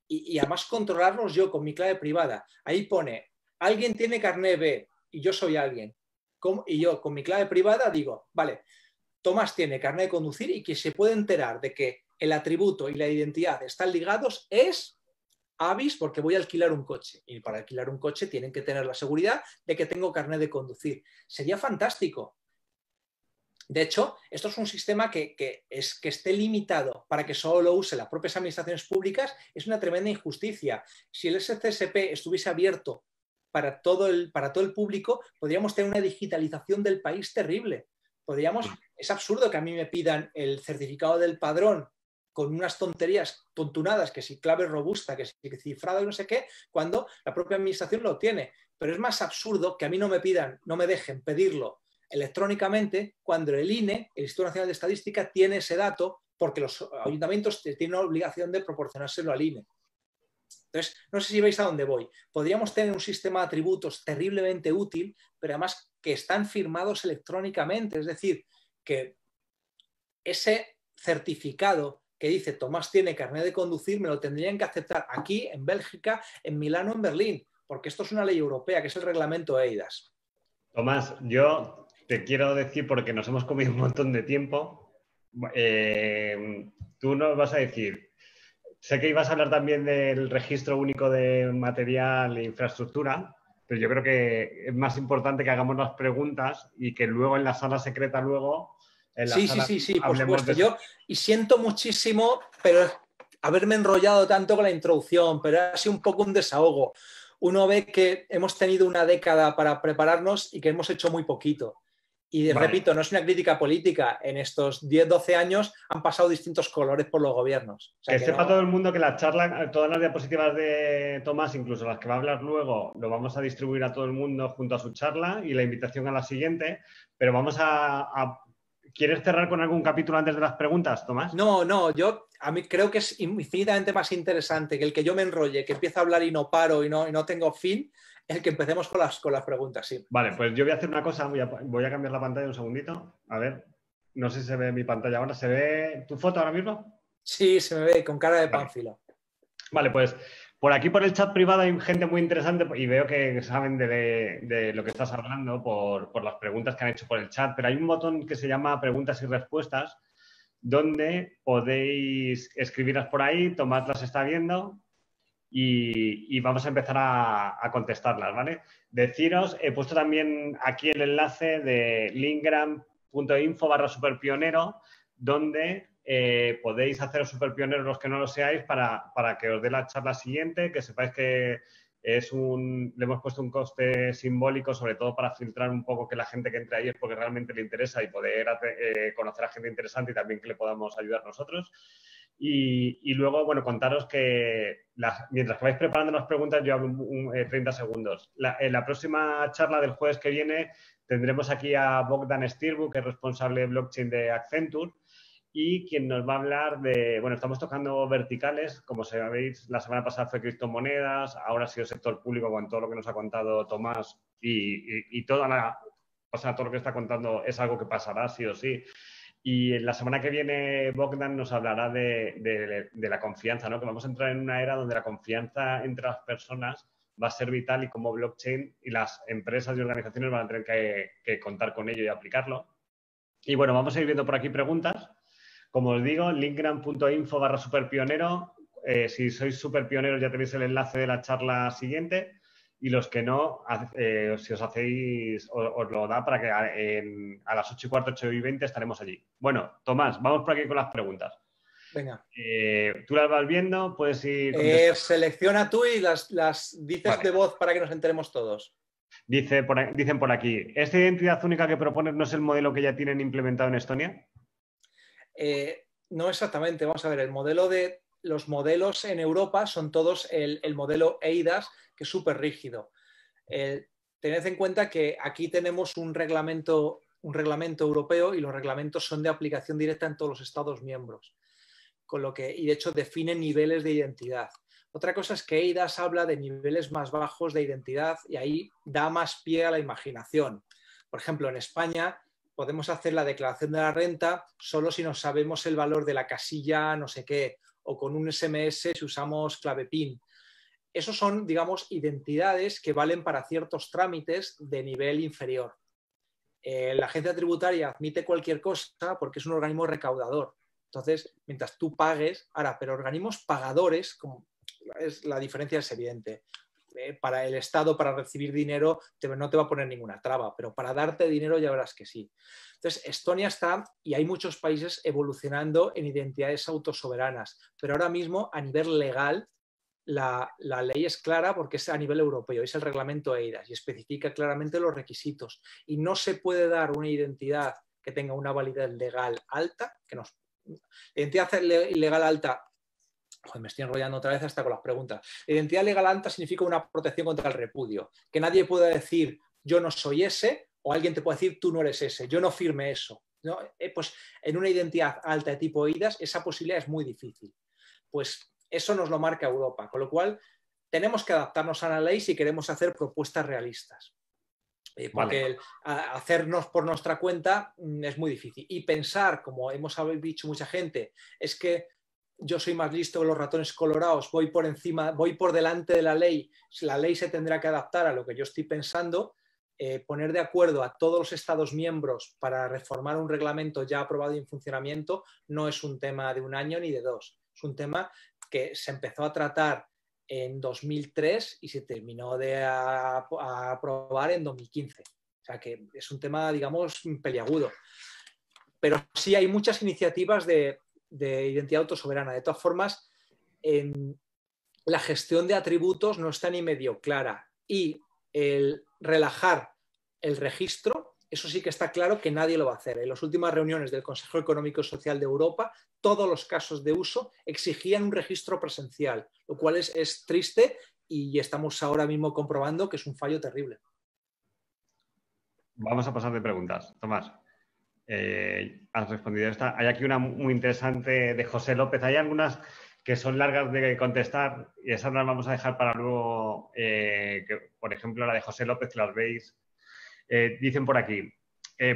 Y además controlarlos yo con mi clave privada. Ahí pone, alguien tiene carnet B y yo soy alguien. Y yo con mi clave privada digo, vale, Tomás tiene carnet de conducir y que se puede enterar de que el atributo y la identidad están ligados es Avis porque voy a alquilar un coche. Y para alquilar un coche tienen que tener la seguridad de que tengo carnet de conducir. Sería fantástico. De hecho, esto es un sistema que esté limitado para que solo lo use las propias administraciones públicas, es una tremenda injusticia. Si el SCSP estuviese abierto para todo el público, podríamos tener una digitalización del país terrible. Es absurdo que a mí me pidan el certificado del padrón con unas tontunadas, que si clave robusta, que si cifrado y no sé qué, cuando la propia administración lo tiene. Pero es más absurdo que a mí no me dejen pedirlo electrónicamente cuando el INE, el Instituto Nacional de Estadística, tiene ese dato porque los ayuntamientos tienen la obligación de proporcionárselo al INE. Entonces, no sé si veis a dónde voy. Podríamos tener un sistema de atributos terriblemente útil, pero además que están firmados electrónicamente. Es decir, que ese certificado que dice Tomás tiene carnet de conducir, me lo tendrían que aceptar aquí, en Bélgica, en Milán o en Berlín, porque esto es una ley europea, que es el reglamento EIDAS. Tomás, yo te quiero decir, porque nos hemos comido un montón de tiempo, tú nos vas a decir, sé que ibas a hablar también del registro único de material e infraestructura, pero yo creo que es más importante que hagamos las preguntas y que luego en la sala secreta Sí, por supuesto. Yo, y siento muchísimo, pero haberme enrollado tanto con la introducción, pero ha sido un poco un desahogo. Uno ve que hemos tenido una década para prepararnos y que hemos hecho muy poquito. Y repito, no es una crítica política. En estos 10-12 años han pasado distintos colores por los gobiernos. O sea, que sepa todo el mundo que la charla, todas las diapositivas de Tomás, incluso las que va a hablar luego, lo vamos a distribuir a todo el mundo junto a su charla y la invitación a la siguiente. Pero vamos ¿Quieres cerrar con algún capítulo antes de las preguntas, Tomás? No, a mí creo que es infinitamente más interesante que el que yo me enrolle, que empiece a hablar y no paro y no tengo fin, el que empecemos con las preguntas, sí. Vale, pues yo voy a hacer una cosa, voy a cambiar la pantalla un segundito. A ver, no sé si se ve mi pantalla ahora. ¿Se ve tu foto ahora mismo? Sí, se me ve con cara de pánfilo. Vale, pues por aquí por el chat privado hay gente muy interesante y veo que saben de lo que estás hablando por las preguntas que han hecho por el chat, pero hay un botón que se llama preguntas y respuestas donde podéis escribirlas por ahí, Tomás las está viendo y vamos a empezar a contestarlas, ¿vale? Deciros, he puesto también aquí el enlace de linkgram.info/superpionero donde podéis haceros superpioneros los que no lo seáis para que os dé la charla siguiente, que sepáis que le hemos puesto un coste simbólico, sobre todo para filtrar un poco que la gente que entre ahí es porque realmente le interesa y poder conocer a gente interesante y también que le podamos ayudar nosotros. Y luego, bueno, contaros que mientras que vais preparando las preguntas, yo hablo 30 segundos. En la próxima charla del jueves que viene tendremos aquí a Bogdan Stirbu, que es responsable de blockchain de Accenture, y quien nos va a hablar de, bueno, estamos tocando verticales, como sabéis, la semana pasada fue criptomonedas, ahora ha sido sector público con todo lo que nos ha contado Tomás y todo lo que está contando es algo que pasará sí o sí. Y la semana que viene Bogdan nos hablará de la confianza, ¿no? Que vamos a entrar en una era donde la confianza entre las personas va a ser vital y como blockchain y las empresas y organizaciones van a tener que contar con ello y aplicarlo. Y bueno, vamos a ir viendo por aquí preguntas. Como os digo, linkgram.info/superpionero. Si sois superpioneros ya tenéis el enlace de la charla siguiente y los que no, si os hacéis, os lo da para que a las 8:15, 8:20 estaremos allí. Bueno, Tomás, vamos por aquí con las preguntas. Venga. Tú las vas viendo, puedes ir... Selecciona tú y las dices vale. De voz para que nos enteremos todos. Dicen por aquí, ¿esta identidad única que propones no es el modelo que ya tienen implementado en Estonia? No exactamente, vamos a ver, los modelos en Europa son todos el modelo EIDAS, que es súper rígido. Tened en cuenta que aquí tenemos un reglamento europeo y los reglamentos son de aplicación directa en todos los Estados miembros, y de hecho definen niveles de identidad. Otra cosa es que EIDAS habla de niveles más bajos de identidad y ahí da más pie a la imaginación. Por ejemplo, en España podemos hacer la declaración de la renta solo si no sabemos el valor de la casilla no sé qué, o con un SMS si usamos clave PIN. Esos son, digamos, identidades que valen para ciertos trámites de nivel inferior. La agencia tributaria admite cualquier cosa porque es un organismo recaudador. Entonces, mientras tú pagues, pero organismos pagadores, la diferencia es evidente. Para el Estado, para recibir dinero, no te va a poner ninguna traba, pero para darte dinero ya verás que sí. Entonces, Estonia está, y hay muchos países evolucionando en identidades autosoberanas, pero ahora mismo a nivel legal la ley es clara porque es a nivel europeo, es el reglamento EIDAS y especifica claramente los requisitos. Y no se puede dar una identidad que tenga una validez legal alta, identidad legal alta. Joder, me estoy enrollando otra vez hasta con las preguntas. Identidad legal alta significa una protección contra el repudio. Que nadie pueda decir yo no soy ese o alguien te puede decir tú no eres ese, yo no firme eso. ¿No? Pues en una identidad alta de tipo EIDAS esa posibilidad es muy difícil. Pues eso nos lo marca Europa, con lo cual tenemos que adaptarnos a la ley si queremos hacer propuestas realistas. Porque hacernos por nuestra cuenta es muy difícil. Y pensar, como hemos dicho mucha gente, es que yo soy más listo que los ratones colorados, voy por encima, voy por delante de la ley se tendrá que adaptar a lo que yo estoy pensando, poner de acuerdo a todos los Estados miembros para reformar un reglamento ya aprobado y en funcionamiento no es un tema de un año ni de dos, es un tema que se empezó a tratar en 2003 y se terminó de aprobar en 2015. O sea que es un tema, digamos, peliagudo. Pero sí hay muchas iniciativas de identidad autosoberana. De todas formas, la gestión de atributos no está ni medio clara. Y el relajar el registro, eso sí que está claro que nadie lo va a hacer. En las últimas reuniones del Consejo Económico y Social de Europa, todos los casos de uso exigían un registro presencial, lo cual es triste y estamos ahora mismo comprobando que es un fallo terrible. Vamos a pasar de preguntas. Tomás, has respondido esta. Hay aquí una muy interesante de José López. Hay algunas que son largas de contestar y esas las vamos a dejar para luego, por ejemplo, la de José López, que las veis. Dicen por aquí,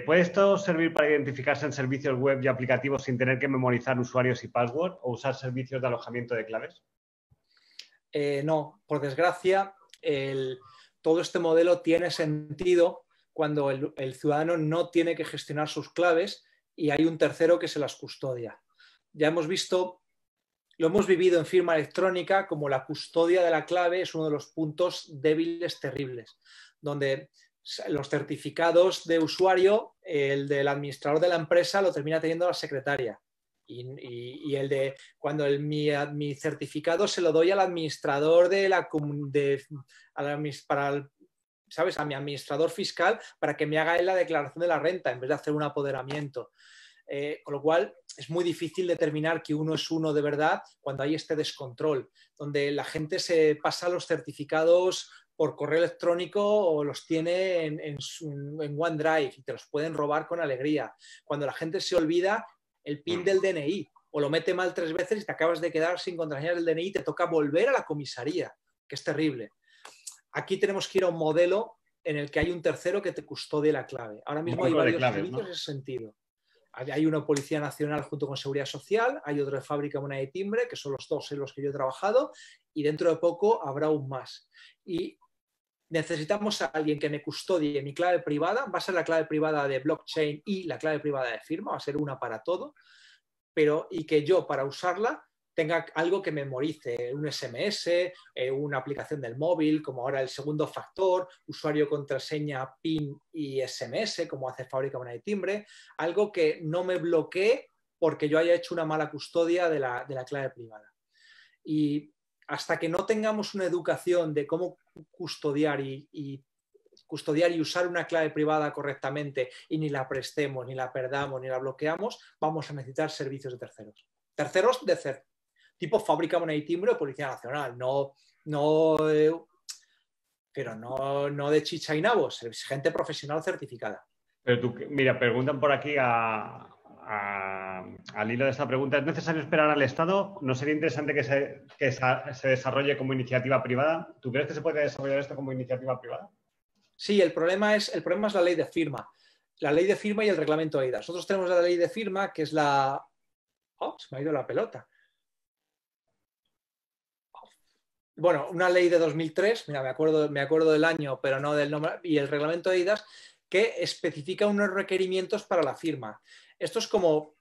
¿puede esto servir para identificarse en servicios web y aplicativos sin tener que memorizar usuarios y password o usar servicios de alojamiento de claves? No, por desgracia, todo este modelo tiene sentido cuando el ciudadano no tiene que gestionar sus claves y hay un tercero que se las custodia. Ya hemos visto, lo hemos vivido en firma electrónica, como la custodia de la clave es uno de los puntos débiles terribles, donde los certificados de usuario, el del administrador de la empresa lo termina teniendo la secretaria. Y el de cuando mi certificado se lo doy al administrador ¿sabes? A mi administrador fiscal para que me haga él la declaración de la renta en vez de hacer un apoderamiento. Con lo cual es muy difícil determinar que uno es uno de verdad cuando hay este descontrol, donde la gente se pasa los certificados por correo electrónico o los tiene en OneDrive y te los pueden robar con alegría. Cuando la gente se olvida el PIN del DNI o lo mete mal 3 veces y te acabas de quedar sin contraseña del DNI y te toca volver a la comisaría, que es terrible. Aquí tenemos que ir a un modelo en el que hay un tercero que te custodie la clave. Ahora mismo hay varios servicios en ese sentido. Hay una Policía Nacional junto con Seguridad Social, hay otro de Fábrica Moneda y Timbre, que son los dos en los que yo he trabajado, y dentro de poco habrá aún más. Y necesitamos a alguien que me custodie mi clave privada, va a ser la clave privada de blockchain y la clave privada de firma, va a ser una para todo, y que yo para usarla tenga algo que memorice, un SMS, una aplicación del móvil, como ahora el segundo factor, usuario, contraseña, PIN y SMS, como hace Fábrica Moneda y Timbre, algo que no me bloquee porque yo haya hecho una mala custodia de la clave privada. Y hasta que no tengamos una educación de cómo custodiar y usar una clave privada correctamente y ni la prestemos, ni la perdamos, ni la bloqueamos, vamos a necesitar servicios de terceros. Terceros de tipo Fábrica Moneda y Timbre o Policía Nacional, pero no de chicha y nabos, es gente profesional certificada. Pero tú, mira, preguntan por aquí al hilo de esta pregunta, ¿es necesario esperar al Estado? ¿No sería interesante que se desarrolle como iniciativa privada? ¿Tú crees que se puede desarrollar esto como iniciativa privada? Sí, el problema es la ley de firma. La ley de firma y el reglamento EIDAS. Nosotros tenemos la ley de firma, que es la... ¡Oh, se me ha ido la pelota! Bueno, una ley de 2003, mira, me acuerdo del año, pero no del nombre, y el reglamento EIDAS, que especifica unos requerimientos para la firma. Esto es como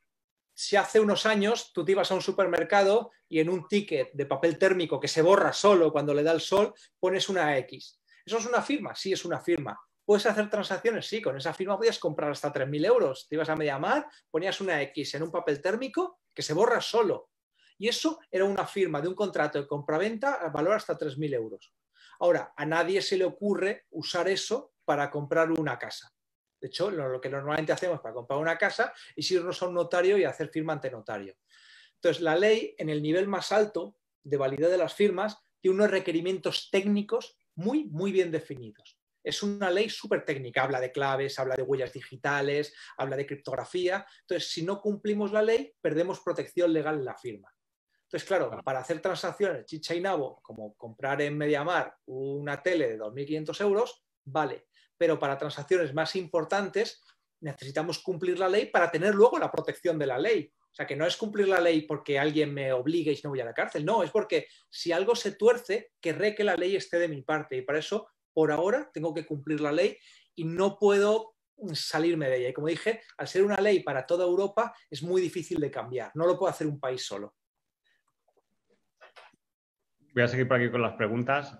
si hace unos años tú te ibas a un supermercado y en un ticket de papel térmico que se borra solo cuando le da el sol, pones una X. ¿Eso es una firma? Sí, es una firma. ¿Puedes hacer transacciones? Sí, con esa firma podías comprar hasta 3.000 euros. Te ibas a MediaMarkt, ponías una X en un papel térmico que se borra solo. Y eso era una firma de un contrato de compraventa al valor hasta 3.000 euros. Ahora, a nadie se le ocurre usar eso para comprar una casa. De hecho, lo que normalmente hacemos para comprar una casa es irnos a un notario y hacer firma ante notario. Entonces, la ley, en el nivel más alto de validez de las firmas, tiene unos requerimientos técnicos muy, muy bien definidos. Es una ley súper técnica, habla de claves, habla de huellas digitales, habla de criptografía. Entonces, si no cumplimos la ley, perdemos protección legal en la firma. Entonces, claro, para hacer transacciones chicha y nabo, como comprar en MediaMarkt una tele de 2.500 euros, vale. Pero para transacciones más importantes necesitamos cumplir la ley para tener luego la protección de la ley. O sea, que no es cumplir la ley porque alguien me obligue y no voy a la cárcel. No, es porque si algo se tuerce, querré que la ley esté de mi parte. Y para eso, por ahora, tengo que cumplir la ley y no puedo salirme de ella. Y como dije, al ser una ley para toda Europa, es muy difícil de cambiar. No lo puede hacer un país solo. Voy a seguir por aquí con las preguntas.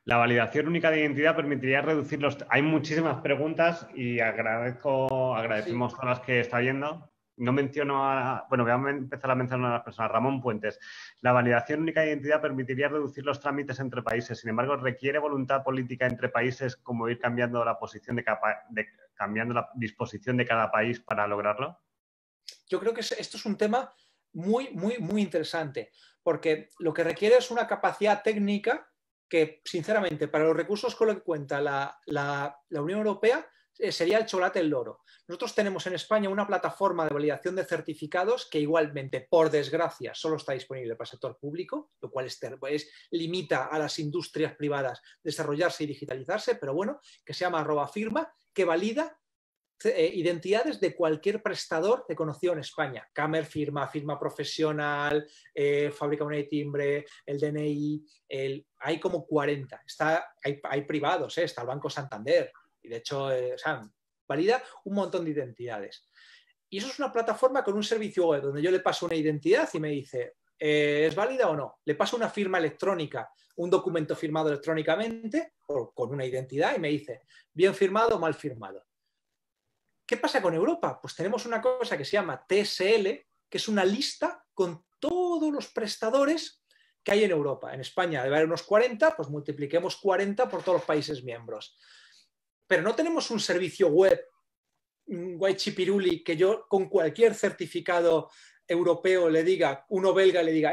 La validación única de identidad permitiría reducir los... Hay muchísimas preguntas y agradecemos todas las que está viendo. No menciono a... Bueno, voy a empezar a mencionar a las personas. Ramón Puentes. La validación única de identidad permitiría reducir los trámites entre países. Sin embargo, requiere voluntad política entre países como ir cambiando la posición cambiando la disposición de cada país para lograrlo. Yo creo que esto es un tema muy, muy, muy interesante, porque lo que requiere es una capacidad técnica que, sinceramente, para los recursos con los que cuenta la Unión Europea, sería el chocolate el loro. Nosotros tenemos en España una plataforma de validación de certificados que igualmente, por desgracia, solo está disponible para el sector público, lo cual limita a las industrias privadas desarrollarse y digitalizarse, pero bueno, que se llama @firma, que valida identidades de cualquier prestador de conocido en España. Camer Firma, Firma Profesional, Fábrica Unida y Timbre, el DNI, hay como 40. Hay privados, está el Banco Santander. Y de hecho, valida un montón de identidades. Y eso es una plataforma con un servicio web donde yo le paso una identidad y me dice, ¿es válida o no? Le paso una firma electrónica, un documento firmado electrónicamente o con una identidad y me dice, bien firmado o mal firmado. ¿Qué pasa con Europa? Pues tenemos una cosa que se llama TSL, que es una lista con todos los prestadores que hay en Europa. En España debe haber unos 40, pues multipliquemos 40 por todos los países miembros. Pero no tenemos un servicio web, un guaychipiruli, que yo con cualquier certificado europeo le diga, uno belga le diga,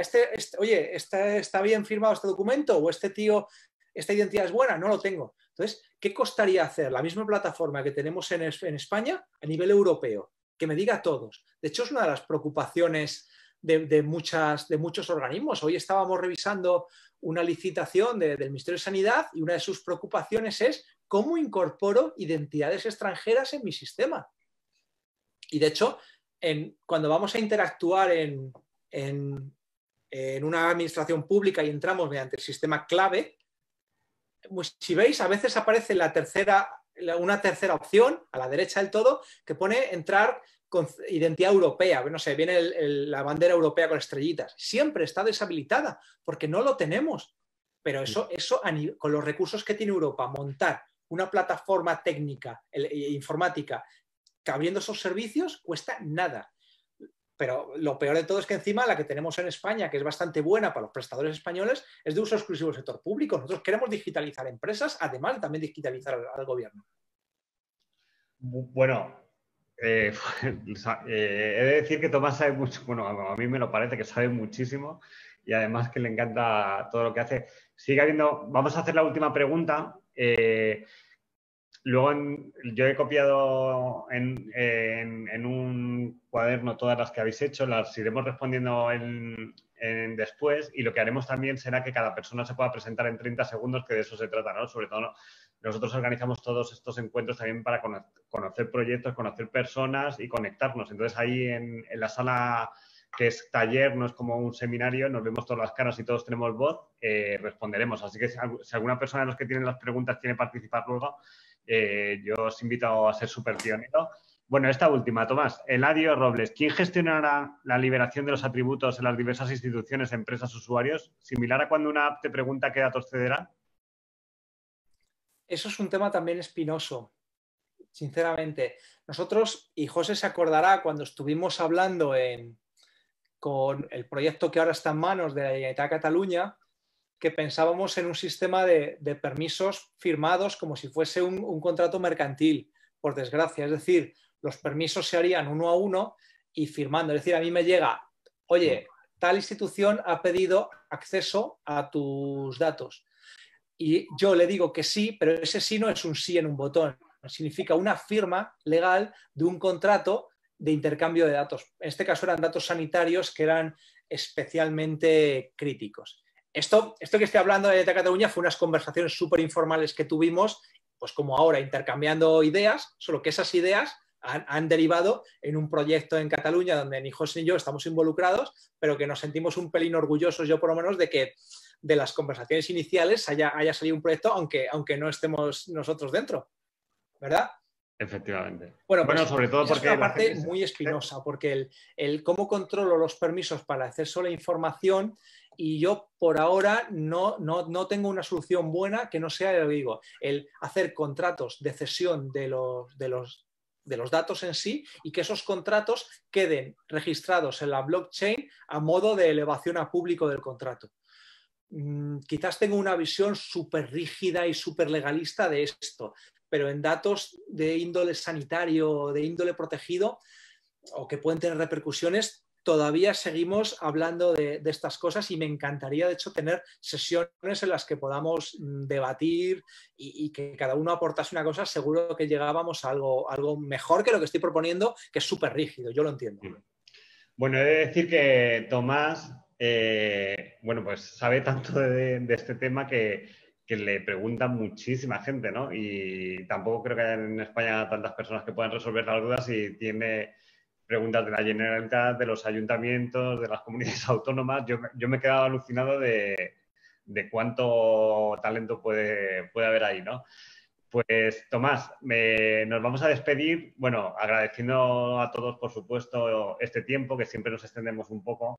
oye, ¿está bien firmado este documento? ¿O este tío, esta identidad es buena? No lo tengo. Entonces, ¿qué costaría hacer la misma plataforma que tenemos en España a nivel europeo? Que me diga a todos. De hecho, es una de las preocupaciones de muchos organismos. Hoy estábamos revisando una licitación del Ministerio de Sanidad y una de sus preocupaciones es cómo incorporo identidades extranjeras en mi sistema. Y de hecho, cuando vamos a interactuar en una administración pública y entramos mediante el sistema clave, pues si veis, a veces aparece una tercera opción a la derecha del todo que pone entrar con identidad europea. No sé, viene la bandera europea con estrellitas. Siempre está deshabilitada porque no lo tenemos. Pero eso con los recursos que tiene Europa, montar una plataforma técnica informática que abriendo esos servicios cuesta nada. Pero lo peor de todo es que encima la que tenemos en España, que es bastante buena para los prestadores españoles, es de uso exclusivo del sector público. Nosotros queremos digitalizar empresas, además de también digitalizar al gobierno. Bueno, he de decir que Tomás sabe mucho, bueno, a mí me lo parece que sabe muchísimo y además que le encanta todo lo que hace. Sigue habiendo, vamos a hacer la última pregunta. Luego yo he copiado en un cuaderno todas las que habéis hecho, las iremos respondiendo después y lo que haremos también será que cada persona se pueda presentar en 30 segundos, que de eso se trata, ¿no? Sobre todo nosotros organizamos todos estos encuentros también para conocer proyectos, conocer personas y conectarnos. Entonces ahí en la sala que es taller, no es como un seminario, nos vemos todas las caras y todos tenemos voz, responderemos. Así que si alguna persona de los que tienen las preguntas quiere participar luego, yo os invito a ser súper pionero. Bueno, esta última, Tomás. Eladio Robles. ¿Quién gestionará la liberación de los atributos en las diversas instituciones, empresas, usuarios? ¿Similar a cuando una app te pregunta qué datos cederá? Eso es un tema también espinoso, sinceramente. Nosotros, y José se acordará cuando estuvimos hablando con el proyecto que ahora está en manos de la Generalitat de Cataluña, que pensábamos en un sistema de permisos firmados como si fuese un contrato mercantil, por desgracia. Es decir, los permisos se harían uno a uno y firmando. Es decir, a mí me llega, oye, tal institución ha pedido acceso a tus datos. Y yo le digo que sí, pero ese sí no es un sí en un botón. Significa una firma legal de un contrato de intercambio de datos. En este caso eran datos sanitarios que eran especialmente críticos. Esto que estoy hablando de Cataluña fue unas conversaciones súper informales que tuvimos, pues como ahora, intercambiando ideas, solo que esas ideas han derivado en un proyecto en Cataluña donde ni José ni yo estamos involucrados, pero que nos sentimos un pelín orgullosos, yo por lo menos, de que de las conversaciones iniciales haya salido un proyecto, aunque no estemos nosotros dentro, ¿verdad? Efectivamente. Bueno, pues, sobre todo porque es una parte muy espinosa, porque el cómo controlo los permisos para acceso a la información, y yo por ahora no tengo una solución buena que no sea, ya digo, el hacer contratos de cesión de los datos en sí, y que esos contratos queden registrados en la blockchain a modo de elevación a público del contrato. Quizás tengo una visión súper rígida y súper legalista de esto, pero en datos de índole sanitario, de índole protegido, o que pueden tener repercusiones, todavía seguimos hablando de estas cosas, y me encantaría, de hecho, tener sesiones en las que podamos debatir y que cada uno aportase una cosa. Seguro que llegábamos a algo mejor que lo que estoy proponiendo, que es súper rígido, yo lo entiendo. Bueno, he de decir que Tomás, bueno, pues sabe tanto de este tema que le pregunta muchísima gente, ¿no? Y tampoco creo que haya en España tantas personas que puedan resolver las dudas, y tiene preguntas de la Generalitat, de los ayuntamientos, de las comunidades autónomas. Yo me he quedado alucinado de cuánto talento puede haber ahí, ¿no? Pues Tomás, nos vamos a despedir, bueno, agradeciendo a todos, por supuesto, este tiempo, que siempre nos extendemos un poco.